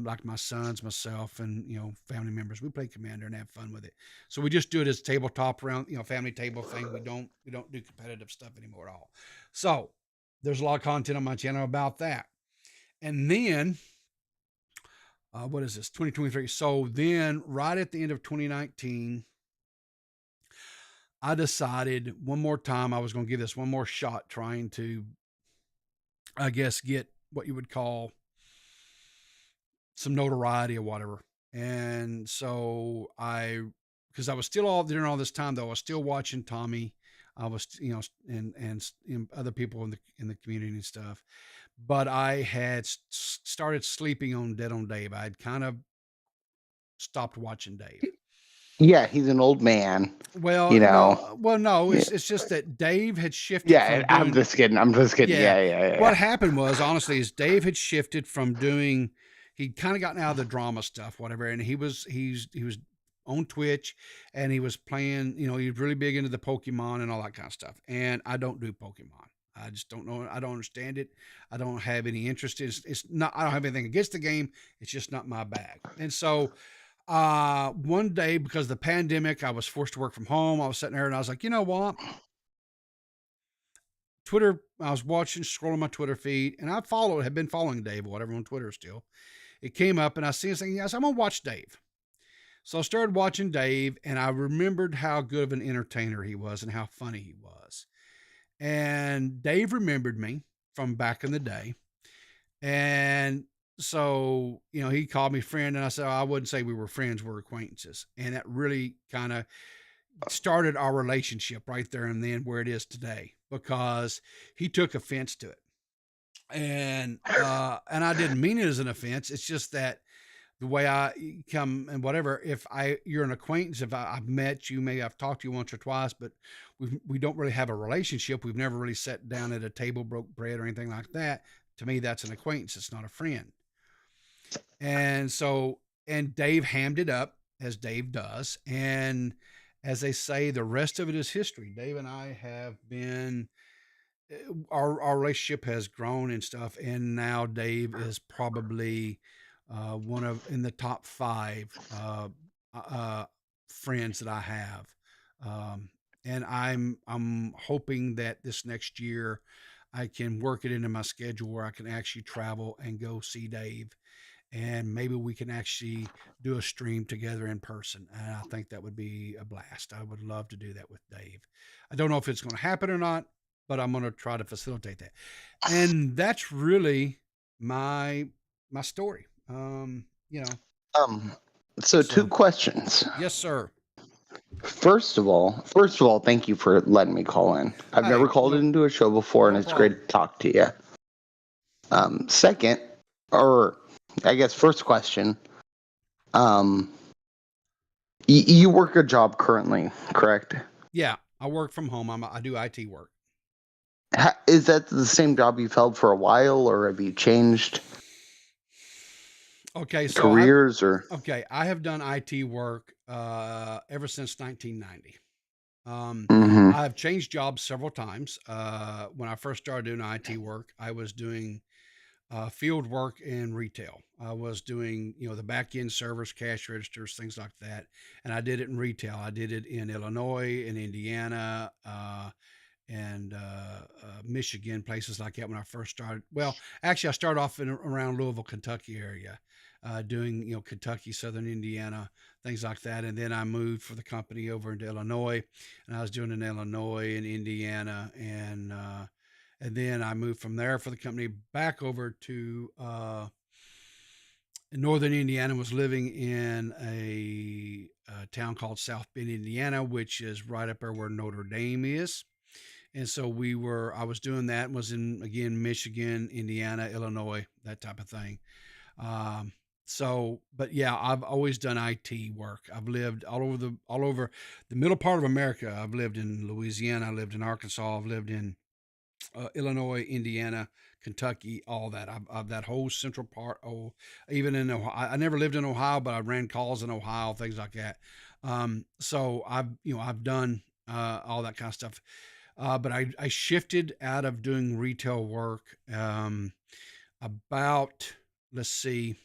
Like my sons, myself, and family members, we play commander and have fun with it. So we just do it as tabletop around, family table thing. We don't do competitive stuff anymore at all. So there's a lot of content on my channel about that. And then what is this, 2023? So then right at the end of 2019, I decided one more time I was going to give this one more shot, trying to, I guess, get what you would call some notoriety or whatever. And so because I was still during all this time though, I was still watching Tommy. I was, and other people in the community and stuff, but I had started sleeping on Dead on Dave. I had kind of stopped watching Dave. Yeah, he's an old man. Well, no, it's just that Dave had shifted. Yeah, I'm just kidding. Yeah. What happened was, honestly, is Dave had shifted from doing. He'd kind of gotten out of the drama stuff, whatever, and he was on Twitch, and he was playing. He was really big into the Pokemon and all that kind of stuff. And I don't do Pokemon. I just don't know. I don't understand it. I don't have any interest. It's not. I don't have anything against the game. It's just not my bag. And so. One day, because of the pandemic, I was forced to work from home. I was sitting there and I was like, you know what? Twitter, I was scrolling my Twitter feed, and had been following Dave or whatever on Twitter still. It came up and I seen this thing. Yes, I'm going to watch Dave. So I started watching Dave, and I remembered how good of an entertainer he was and how funny he was. And Dave remembered me from back in the day. And so, he called me friend, and I said, I wouldn't say we were friends, we're acquaintances. And that really kind of started our relationship right there and then, where it is today, because he took offense to it. And I didn't mean it as an offense. It's just that the way I come and whatever, if you're an acquaintance, if I've met you, maybe I've talked to you once or twice, but we don't really have a relationship. We've never really sat down at a table, broke bread or anything like that. To me, that's an acquaintance. It's not a friend. And so, and Dave hammed it up, as Dave does. And as they say, the rest of it is history. Dave and I have been, our relationship has grown and stuff. And now Dave is probably in the top 5 friends that I have. And I'm hoping that this next year I can work it into my schedule where I can actually travel and go see Dave, and maybe we can actually do a stream together in person. And I think that would be a blast. I would love to do that with Dave. I don't know if it's going to happen or not, but I'm going to try to facilitate that. And that's really my story. So 2 questions. Yes, sir. First of all, thank you for letting me call in. I've never called into a show before, and it's great to talk to you. Second, or I guess first question, you work a job currently, correct? Yeah, I work from home. I do IT work. Is that the same job you've held for a while, or have you changed careers? I have done IT work ever since 1990. I've changed jobs several times. When I first started doing IT work, I was doing field work in retail. I was doing, the back end servers, cash registers, things like that. And I did it in retail. I did it in Illinois, in Indiana, and Michigan, places like that when I first started. Well, actually, I started off around Louisville, Kentucky area, doing, Kentucky, Southern Indiana, things like that. And then I moved for the company over into Illinois, and I was doing in Illinois and Indiana, and then I moved from there for the company back over to Northern Indiana. Was living in a town called South Bend, Indiana, which is right up there where Notre Dame is. And so I was doing that, was in, again, Michigan, Indiana, Illinois, that type of thing. Um, but yeah, I've always done IT work. I've lived all over the middle part of America. I've lived in Louisiana. I lived in Arkansas. I've lived in Illinois, Indiana, Kentucky, all that. I've that whole central part. Oh, even in Ohio. I never lived in Ohio, but I ran calls in Ohio, things like that. So I've done all that kind of stuff. But I shifted out of doing retail work about, let's see,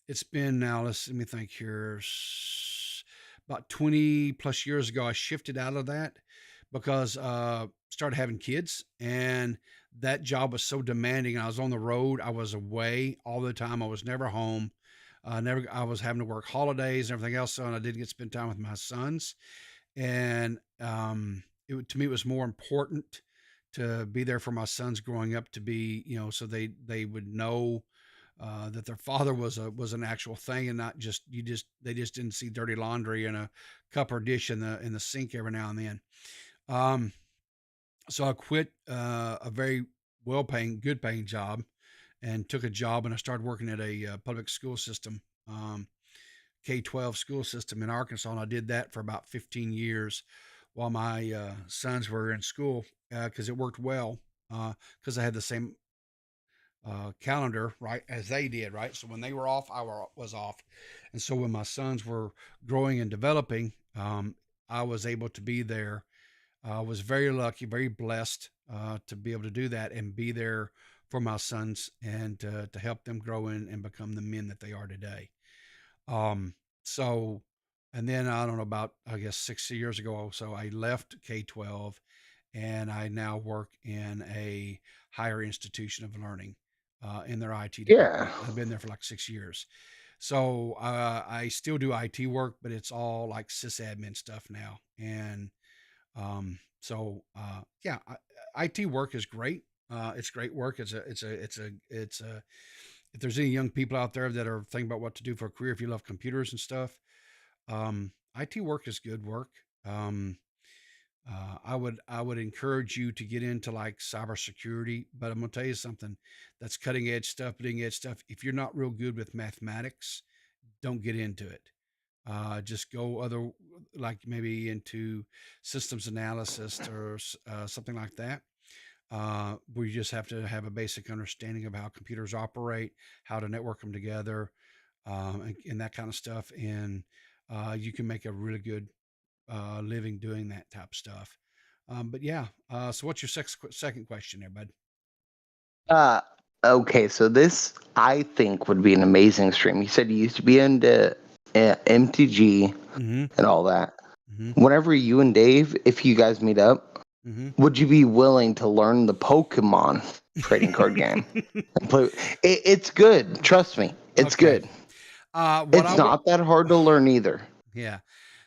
it's been now, let me think here, about 20 plus years ago. I shifted out of that because started having kids, and that job was so demanding. I was on the road. I was away all the time. I was never home. I was having to work holidays and everything else. So I didn't get to spend time with my sons. And to me, it was more important to be there for my sons growing up, to be, so they would know that their father was an actual thing, and not just they just didn't see dirty laundry and a cup or dish in the sink every now and then. So I quit a very good paying job, and took a job, and I started working at a public school system, K-12 school system in Arkansas. And I did that for about 15 years while my sons were in school, because it worked well, because I had the same calendar, right, as they did, right? So when they were off, I was off. And so when my sons were growing and developing, I was able to be there. I was very lucky, very blessed to be able to do that and be there for my sons, and to help them grow and become the men that they are today. So, and then I don't know, about, I guess, 6 years ago, so I left K-12, and I now work in a higher institution of learning in their IT department. Yeah. I've been there for like 6 years. So I still do IT work, but it's all like sysadmin stuff now. And yeah, IT work is great. It's great work. If there's any young people out there that are thinking about what to do for a career, if you love computers and stuff, IT work is good work. I would encourage you to get into like cybersecurity, but I'm gonna tell you something, that's cutting edge stuff, bleeding edge stuff. If you're not real good with mathematics, don't get into it. Just go like maybe into systems analysis or something like that, where you just have to have a basic understanding of how computers operate, how to network them together, and that kind of stuff. And you can make a really good living doing that type of stuff. But yeah, so what's your second question there, bud? Uh, okay, so this I think would be an amazing stream. You said you used to be into MTG and all that. Whenever you and Dave, if you guys meet up, would you be willing to learn the Pokemon trading card game? And play? It's good. Trust me, it's good. It's not that hard to learn either. Yeah.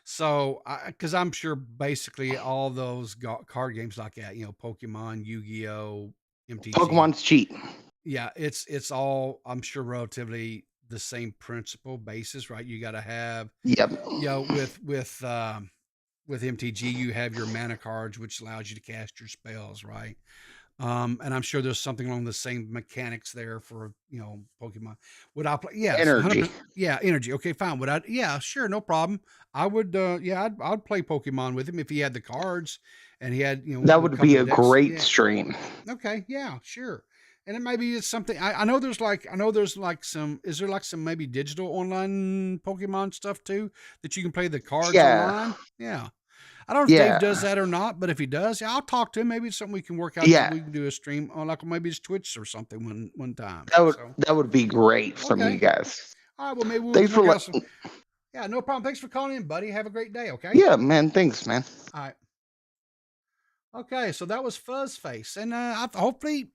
So, because I'm sure basically all those card games like that, Pokemon, Yu-Gi-Oh, MTG. Pokemon's cheap. Yeah, it's all, I'm sure, relatively the same principle basis, right? You got to have, with MTG, you have your mana cards, which allows you to cast your spells, right? And I'm sure there's something along the same mechanics there for, Pokemon. Would I play? Yes. Energy. 100%. Yeah. Energy. Okay, fine. Would I? Yeah, sure. No problem. I would, I'd play Pokemon with him if he had the cards and he had, that would be a great stream. Okay. Yeah, sure. And it maybe it's something I know there's like some, is there like some maybe digital online Pokemon stuff too, that you can play the cards online? Yeah. I don't know if Dave does that or not, but if he does, I'll talk to him. Maybe it's something we can work out. Yeah. We can do a stream on, like, maybe it's Twitch or something one time. That would be great from you guys. All right. Well, maybe we'll thanks for yeah, no problem. Thanks for calling in, buddy. Have a great day. Okay. Yeah, man. Thanks, man. All right. Okay. So that was Fuzzface. And hopefully,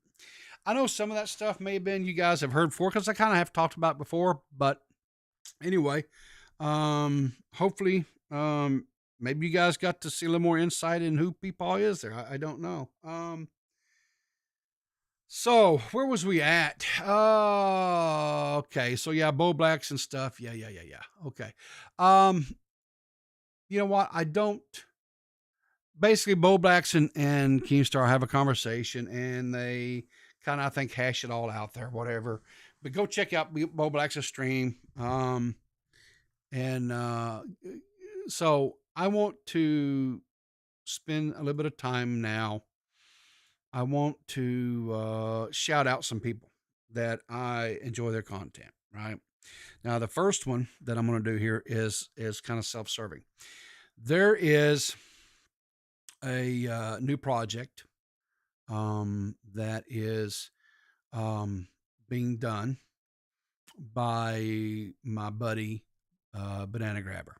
I know some of that stuff may have been you guys have heard before, because I kind of have talked about it before. But anyway, hopefully, maybe you guys got to see a little more insight in who Peepaw is there. I don't know. So where was we at? Okay. So yeah, Bo Blacks and stuff. Yeah. Okay. you know what? I don't. Basically, Bo Blacks and Keemstar have a conversation, and they kind of, I think, hash it all out there, whatever. But go check out Bo Blacks' stream. So I want to spend a little bit of time now. I want to shout out some people that I enjoy their content, right? Now, the first one that I'm going to do here is kind of self-serving. There is a new project that is being done by my buddy Banana Grabber.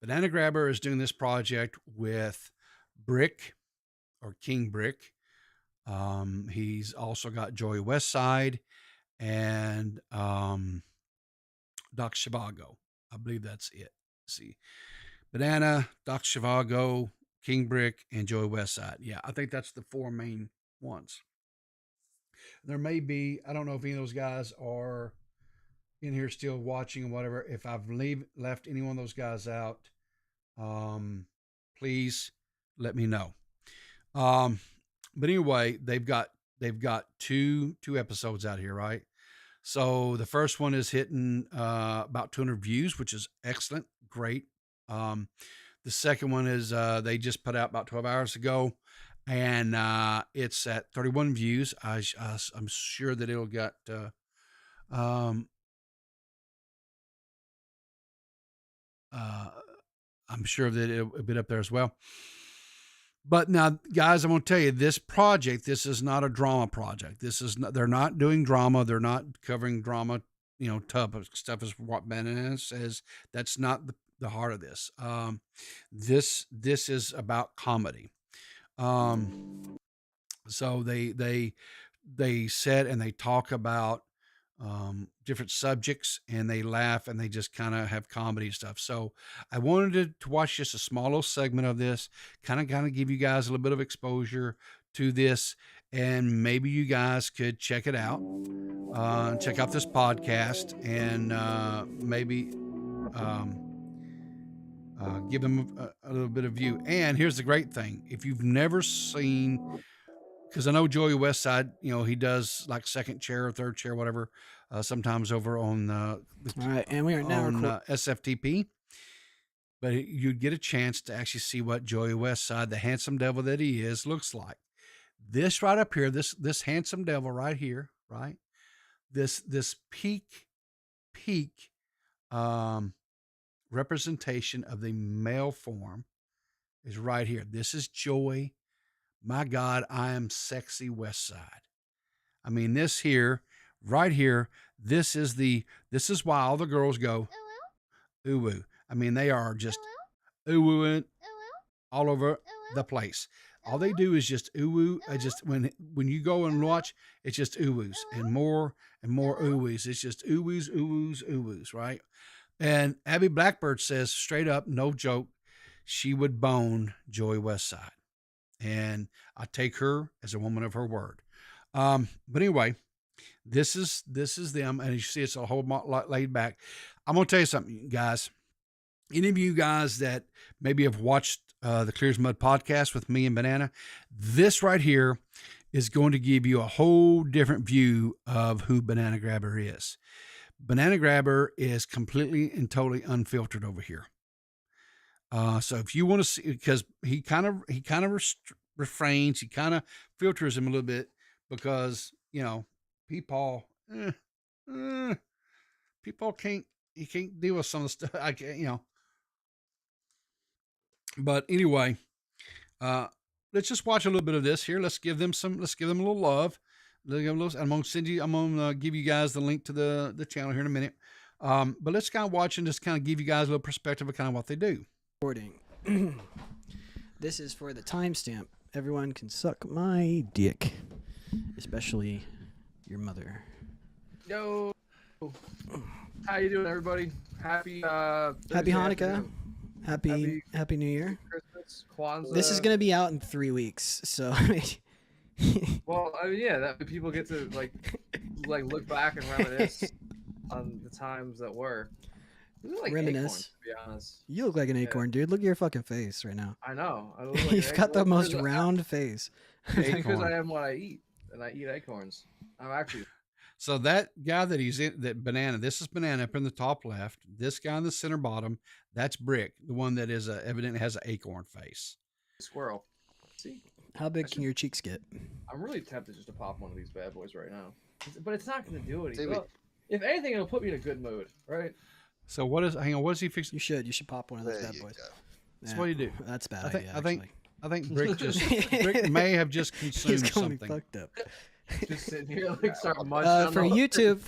Banana Grabber is doing this project with Brick or King Brick. He's also got Joey Westside and Doc Shivago. I believe that's it. Let's see. Banana, Doc Shivago, King Brick, and Joey Westside. Yeah, I think that's the 4 main ones. There may be, I don't know if any of those guys are in here still watching or whatever. If I've left any one of those guys out, please let me know. But anyway, they've got two episodes out here, right? So the first one is hitting about 200 views, which is excellent, great. The second one is they just put out about 12 hours ago, and it's at 31 views. I'm sure that it'll get I'm sure that it'll be up there as well. But now, guys, I'm going to tell you, this project, this is not a drama project. They're not doing drama. They're not covering drama, type of stuff is what Banana says. That's not the heart of this. This is about comedy. So they sit and they talk about different subjects, and they laugh, and they just kind of have comedy stuff. So I wanted to watch just a small little segment of this, kind of give you guys a little bit of exposure to this, and maybe you guys could check it out, check out this podcast, and maybe give them a little bit of view. And here's the great thing: if you've never seen, because I know Joey Westside, he does like second chair or third chair, whatever, sometimes over on all right, and we are now on SFTP. But you'd get a chance to actually see what Joey Westside, the handsome devil that he is, looks like. This right up here, this handsome devil right here, right? This peak representation of the male form is right here. This is Joey. My God, I am sexy Westside. I mean, this here, right here, this is why all the girls go ooh woo. I mean, they are just ooh wooing all over the place. All they do is just ooh woo. Just when you go and watch, it's just ooh woos and more ooh woos. It's just ooh woos, ooh woos, ooh woos, right? And Abby Blackbird says straight up, no joke, she would bone Joey Westside. And I take her as a woman of her word. But anyway, this is them. And you see, it's a whole lot laid back. I'm going to tell you something, guys. Any of you guys that maybe have watched the Clear as Mud podcast with me and Banana, this right here is going to give you a whole different view of who Banana Grabber is. Banana Grabber is completely and totally unfiltered over here. So if you want to see, because he kind of refrains, he kind of filters him a little bit, because people can't deal with some of the stuff. I can't, But anyway, let's just watch a little bit of this here. Let's give them a little love. I'm gonna give you guys the link to the channel here in a minute. But let's kind of watch and just kind of give you guys a little perspective of kind of what they do. This is for the timestamp. Everyone can suck my dick, especially your mother. Yo, how you doing, everybody? Happy Hanukkah, happy New Year, Christmas, Kwanzaa. This is gonna be out in 3 weeks, so. Well, I mean, yeah, that people get to like look back and reminisce on the times that were. You look like Reminisce. acorns, to be honest. You look like an Yeah. acorn, dude. Look at your fucking face right now. I know. I look like You've an got the acorn most because round face. Yeah, because I am what I eat, and I eat acorns. I'm actually. So that guy that he's in, that banana, this is banana up in the top left. This guy in the center bottom, that's Brick, the one that is evidently has an acorn face. Squirrel. See? How big can your cheeks get? I'm really tempted just to pop one of these bad boys right now, but it's not going to do anything. Well, if anything, it'll put me in a good mood, right? So what is? Hang on, what is he fixing? You should pop one of those bad boys. That's what you do. That's bad. I think Brick Brick may have just consumed He's going something. fucked up. Just sitting here like start munching. on For the- YouTube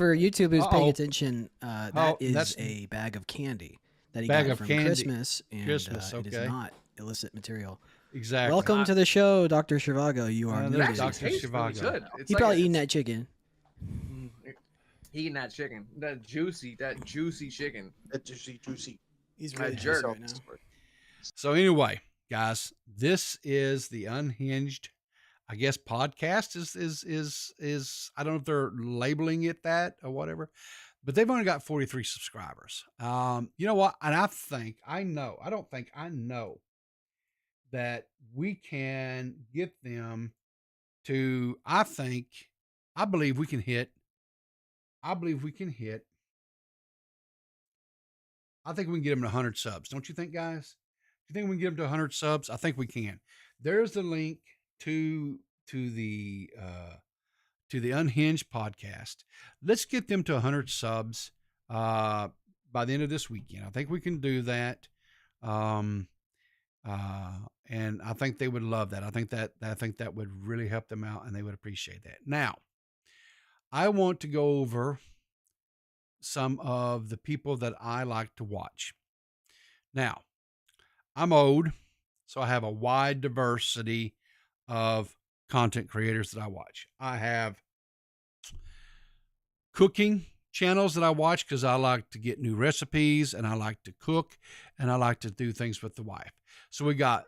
who's paying Uh-oh. attention, that Oh, is that's- a bag of candy that he Bag got of from candy. Christmas, and Christmas, it okay. is not illicit material. Exactly. Welcome to the show, Dr. Shivago. You are there's muted. Dr. Tastes really Shivago. good. It's He like probably a- eating that chicken. eating that chicken, that juicy chicken. That juicy. He's I really jerk. jerk right now. So anyway, guys, this is the Unhinged, I guess, podcast is I don't know if they're labeling it that or whatever, but they've only got 43 subscribers. You know what? And I know that we can get them to, I believe we can hit, I think we can get them to 100 subs. Don't you think, guys? Do you think we can get them to 100 subs? I think we can. There's the link to the Unhinged podcast. Let's get them to 100 subs by the end of this weekend. I think we can do that. And I think they would love that. I think that would really help them out, and they would appreciate that. Now, I want to go over some of the people that I like to watch. Now, I'm old, so I have a wide diversity of content creators that I watch. I have cooking channels that I watch because I like to get new recipes, and I like to cook, and I like to do things with the wife. So we got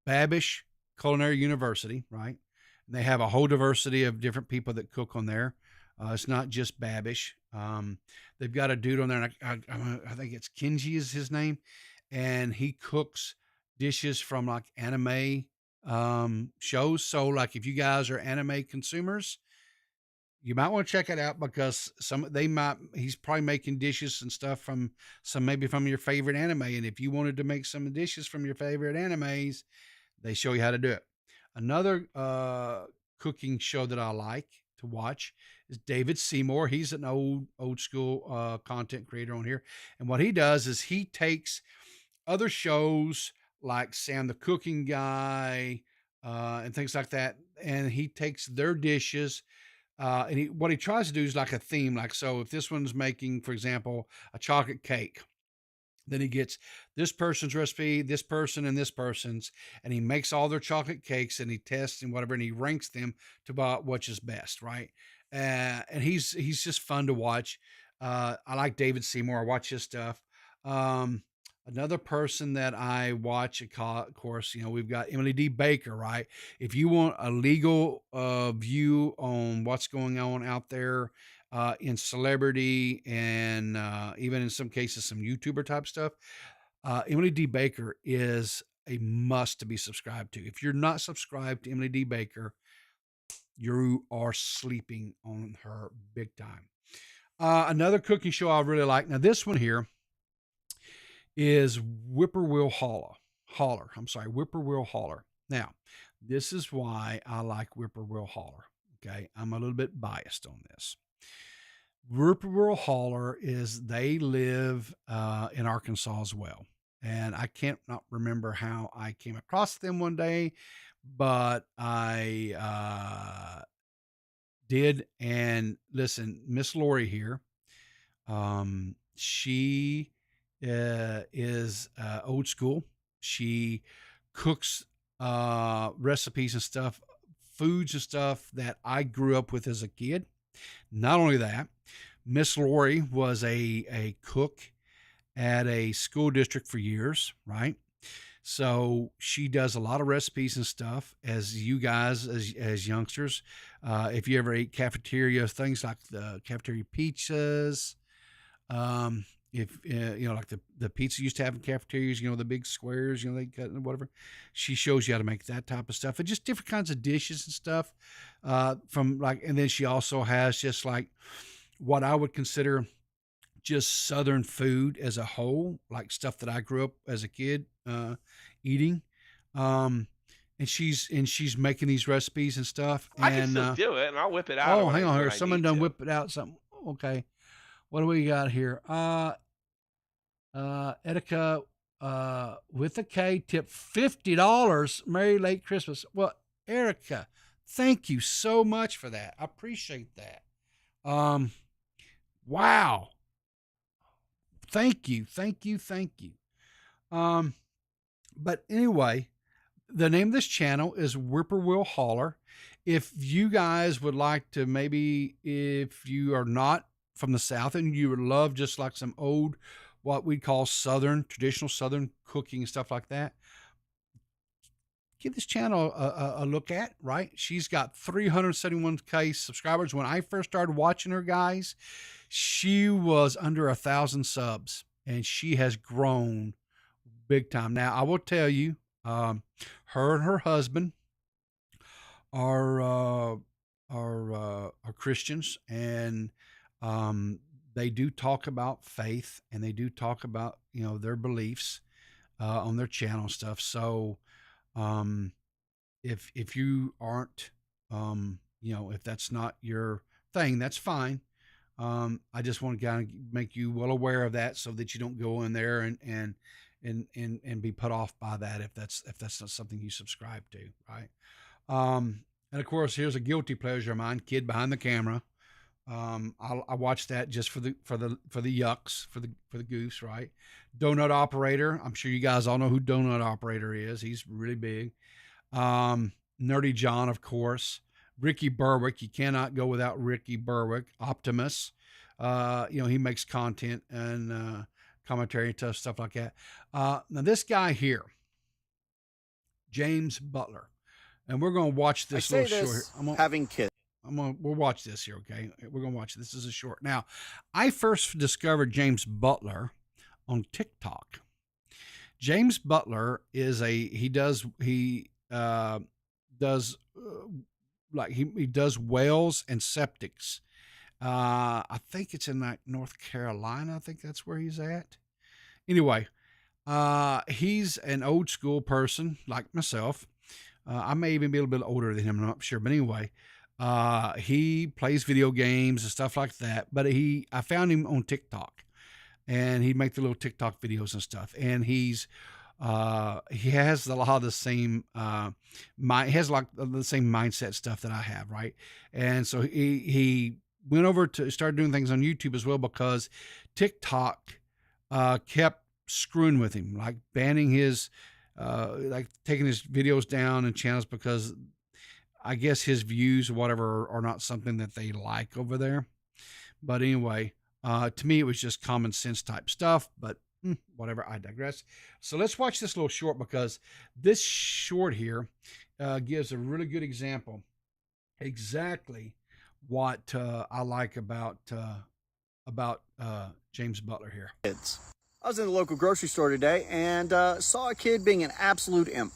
Babish Culinary University, right? And they have a whole diversity of different people that cook on there. It's not just Babish. They've got a dude on there, and I think it's Kenji is his name, and he cooks dishes from like anime shows. So like if you guys are anime consumers, you might want to check it out because he's probably making dishes and stuff from maybe from your favorite anime. And if you wanted to make some dishes from your favorite animes, they show you how to do it. Another cooking show that I like to watch is David Seymour. He's an old school content creator on here. And what he does is he takes other shows like Sam the Cooking Guy and things like that, and he takes their dishes. And what he tries to do is like a theme. Like, so if this one's making, for example, a chocolate cake, then he gets this person's recipe, this person, and this person's, and he makes all their chocolate cakes, and he tests and whatever, and he ranks them to about which is best, right? And he's just fun to watch. I like David Seymour. I watch his stuff. Another person that I watch, of course, we've got Emily D. Baker, right? If you want a legal view on what's going on out there in celebrity and even in some cases some YouTuber type stuff, Emily D. Baker is a must to be subscribed to. If you're not subscribed to Emily D. Baker, you are sleeping on her big time. Another cooking show I really like. Now, this one here is Whippoorwill Holler. Whippoorwill Holler. Now, this is why I like Whippoorwill Holler. Okay. I'm a little bit biased on this. Whippoorwill Holler they live in Arkansas as well. And I can't not remember how I came across them one day, but I did. And listen, Miss Lori here, she is old school. She cooks recipes and stuff, foods and stuff that I grew up with as a kid. Not only that, Miss Lori was a cook at a school district for years, right? So she does a lot of recipes and stuff. As you guys, as youngsters, if you ever ate cafeteria things like the cafeteria pizzas, if like the pizza used to have in cafeterias, the big squares, they cut and whatever. She shows you how to make that type of stuff, and just different kinds of dishes and stuff. And then she also has just like what I would consider just Southern food as a whole, like stuff that I grew up as a kid eating. And she's making these recipes and stuff. I can still do it, and I'll whip it out. Oh, hang on here. Someone done whip it out something. Okay. What do we got here? Etika with a K tip $50. Merry late Christmas. Well, Erica, thank you so much for that. I appreciate that. Wow. Thank you. But anyway, the name of this channel is Whippoorwill Holler. If you guys would like to, maybe if you are not from the South and you would love just like some old, what we call traditional Southern cooking and stuff like that, give this channel a look at, right? She's got 371K subscribers. When I first started watching her, guys, she was under 1,000 subs, and she has grown big time. Now, I will tell you, her and her husband are Christians, and they do talk about faith, and they do talk about their beliefs on their channel and stuff. So if you aren't if that's not your thing, that's fine. I just want to kind of make you well aware of that, so that you don't go in there and be put off by that if that's not something you subscribe to, right? And of course, here's a guilty pleasure of mine, Kid Behind the Camera. I watched that just for the yucks, for the goose, right? Donut Operator. I'm sure you guys all know who Donut Operator is. He's really big. Nerdy John, of course. Ricky Berwick. You cannot go without Ricky Berwick. Optimus. He makes content and commentary and stuff like that. Now this guy here, James Butler, and we're going to watch this little short. Having kids. We'll watch this here, okay? We're going to watch this. This is a short. Now, I first discovered James Butler on TikTok. James Butler is he does wells and septics. I think it's in like North Carolina. I think that's where he's at. Anyway, he's an old school person like myself. I may even be a little bit older than him. I'm not sure, but anyway, he plays video games and stuff like that. But I found him on TikTok, and he'd make the little TikTok videos and stuff. And he has a lot of the same he has like the same mindset stuff that I have, right? And so he went over to start doing things on YouTube as well, because TikTok kept screwing with him, like banning his like taking his videos down and channels, because I guess his views or whatever are not something that they like over there. But anyway, to me, it was just common sense type stuff, but whatever, I digress. So let's watch this little short, because this short here gives a really good example exactly what I like about James Butler here. I was in the local grocery store today and saw a kid being an absolute imp.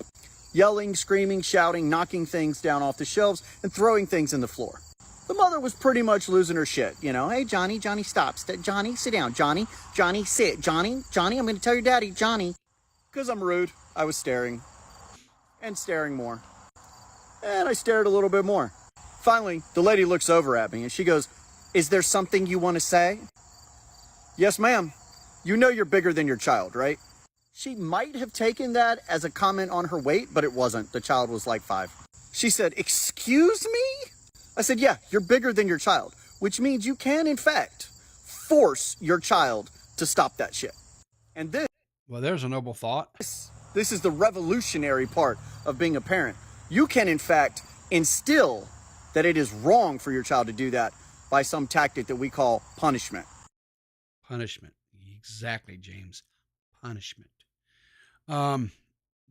Yelling, screaming, shouting, knocking things down off the shelves, and throwing things in the floor. The mother was pretty much losing her shit. Hey, Johnny, stop. Johnny, sit down. Johnny, sit. Johnny, I'm going to tell your daddy, Johnny. Because I'm rude, I was staring. And staring more. And I stared a little bit more. Finally, the lady looks over at me and she goes, "Is there something you want to say?" "Yes, ma'am. You know you're bigger than your child, right?" She might have taken that as a comment on her weight, but it wasn't. The child was like 5. She said, "Excuse me?" I said, "Yeah, you're bigger than your child, which means you can, in fact, force your child to stop that shit." And this... Well, there's a noble thought. This is the revolutionary part of being a parent. You can, in fact, instill that it is wrong for your child to do that by some tactic that we call punishment. Punishment. Exactly, James. Punishment.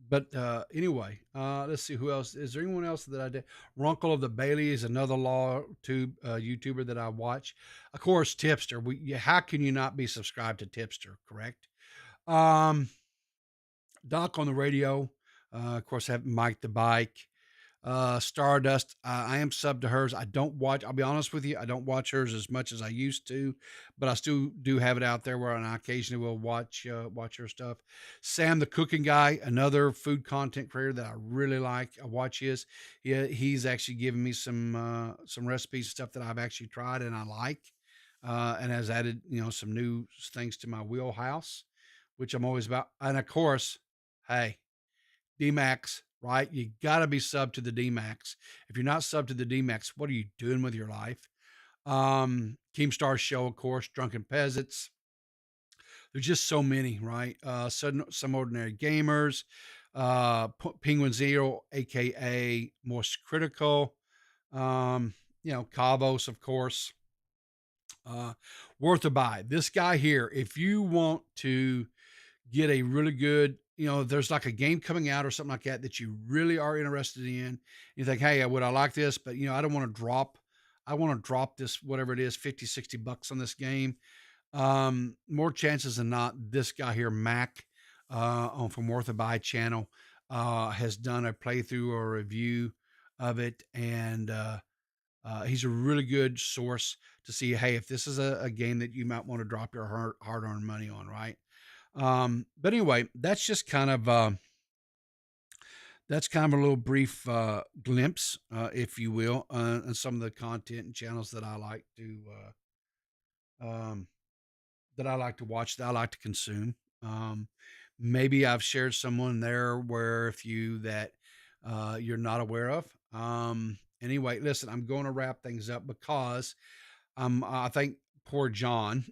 But anyway, let's see who else. Is there anyone else that I did? Runkle of the Bailey is another law tube YouTuber that I watch. Of course, Tipster. How can you not be subscribed to Tipster? Correct. Doc on the radio. Of course, have Mike the Bike. Stardust. I am sub to hers. I don't watch. I'll be honest with you. I don't watch hers as much as I used to, but I still do have it out there where I occasionally will watch her stuff. Sam the Cooking Guy, another food content creator that I really like. I watch his. He's actually given me some recipes and stuff that I've actually tried and I like, and has added some new things to my wheelhouse, which I'm always about. And of course, hey, D-Max, right? You got to be sub to the D-Max. If you're not sub to the D-Max, what are you doing with your life? Keemstar Show, of course, Drunken Peasants. There's just so many, right? Some Ordinary Gamers, Penguin Zero, aka Most Critical, Cabos, of course. Worth a buy. This guy here, if you want to get a really good, there's like a game coming out or something like that you really are interested in. You think, hey, would I like this? But I don't want to drop. I want to drop this, whatever it is, 50, 60 bucks on this game. More chances than not, this guy here, Mac, from Worth a Buy channel, has done a playthrough or review of it. And, he's a really good source to see, hey, if this is a game that you might want to drop your hard-earned money on, right? But anyway, that's just kind of a little brief glimpse, if you will, on some of the content and channels that I like to watch, that I like to consume. Maybe I've shared someone there where that you're not aware of. Anyway, listen, I'm going to wrap things up because I think poor John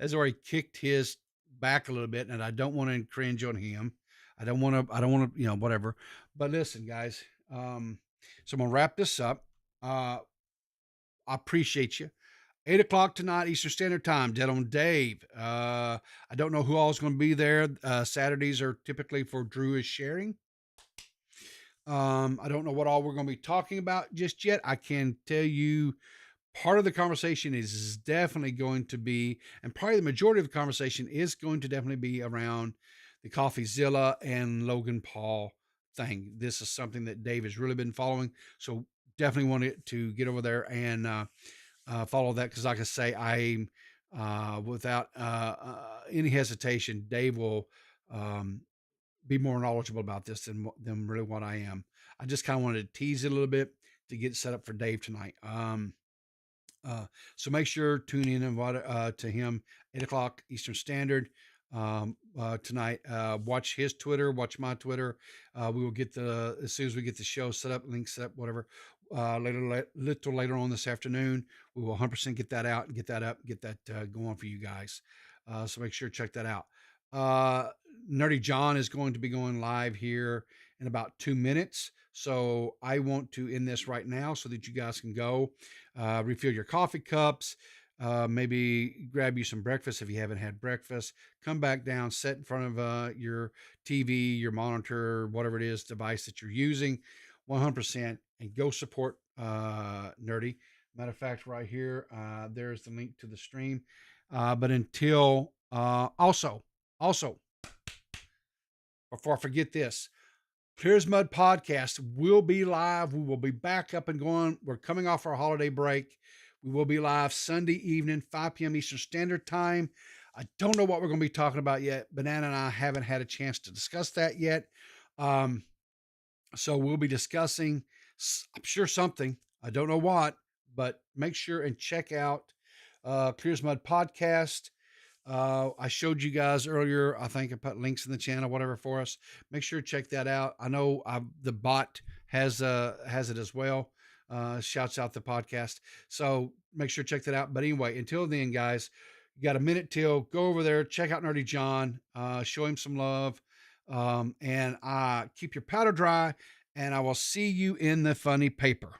has already kicked his back a little bit, and I don't want to cringe on him. I don't want to, whatever. But listen, guys, so I'm gonna wrap this up. I appreciate you. 8:00 tonight, Eastern Standard Time, Dead on Dave. I don't know who all is going to be there. Saturdays are typically for Drew is sharing. I don't know what all we're going to be talking about just yet. I can tell you part of the conversation is definitely going to be, and probably the majority of the conversation is going to definitely be around the Coffeezilla and Logan Paul thing. This is something that Dave has really been following. So definitely wanted to get over there and follow that. Cause like I say, I'm without any hesitation, Dave will be more knowledgeable about this than really what I am. I just kind of wanted to tease it a little bit to get set up for Dave tonight. So make sure tune in and to him 8:00 Eastern Standard tonight. Watch his Twitter, watch my Twitter. We will get as soon as we get the show set up, link set up, whatever. Little later on this afternoon, we will 100% get that out and get that up, get that going for you guys. So make sure to check that out. Nerdy John is going to be going live here in about 2 minutes. So I want to end this right now so that you guys can go refill your coffee cups, maybe grab you some breakfast if you haven't had breakfast. Come back down, sit in front of your TV, your monitor, whatever it is device that you're using, 100%, and go support Nerdy. Matter of fact, right here, there's the link to the stream. But until also, before I forget this, Clear as Mud podcast will be live. We will be back up and going. We're coming off our holiday break. We will be live Sunday evening, 5 p.m. Eastern Standard Time. I don't know what we're going to be talking about yet. Banana and I haven't had a chance to discuss that yet. So we'll be discussing, I'm sure, something. I don't know what, but make sure and check out Clear as Mud podcast. I showed you guys earlier. I think I put links in the channel, whatever, for us. Make sure to check that out. I know the bot has it as well. Shouts out the podcast. So make sure to check that out. But anyway, until then, guys, you got a minute till. Go over there, check out Nerdy John, show him some love, and keep your powder dry. And I will see you in the funny paper.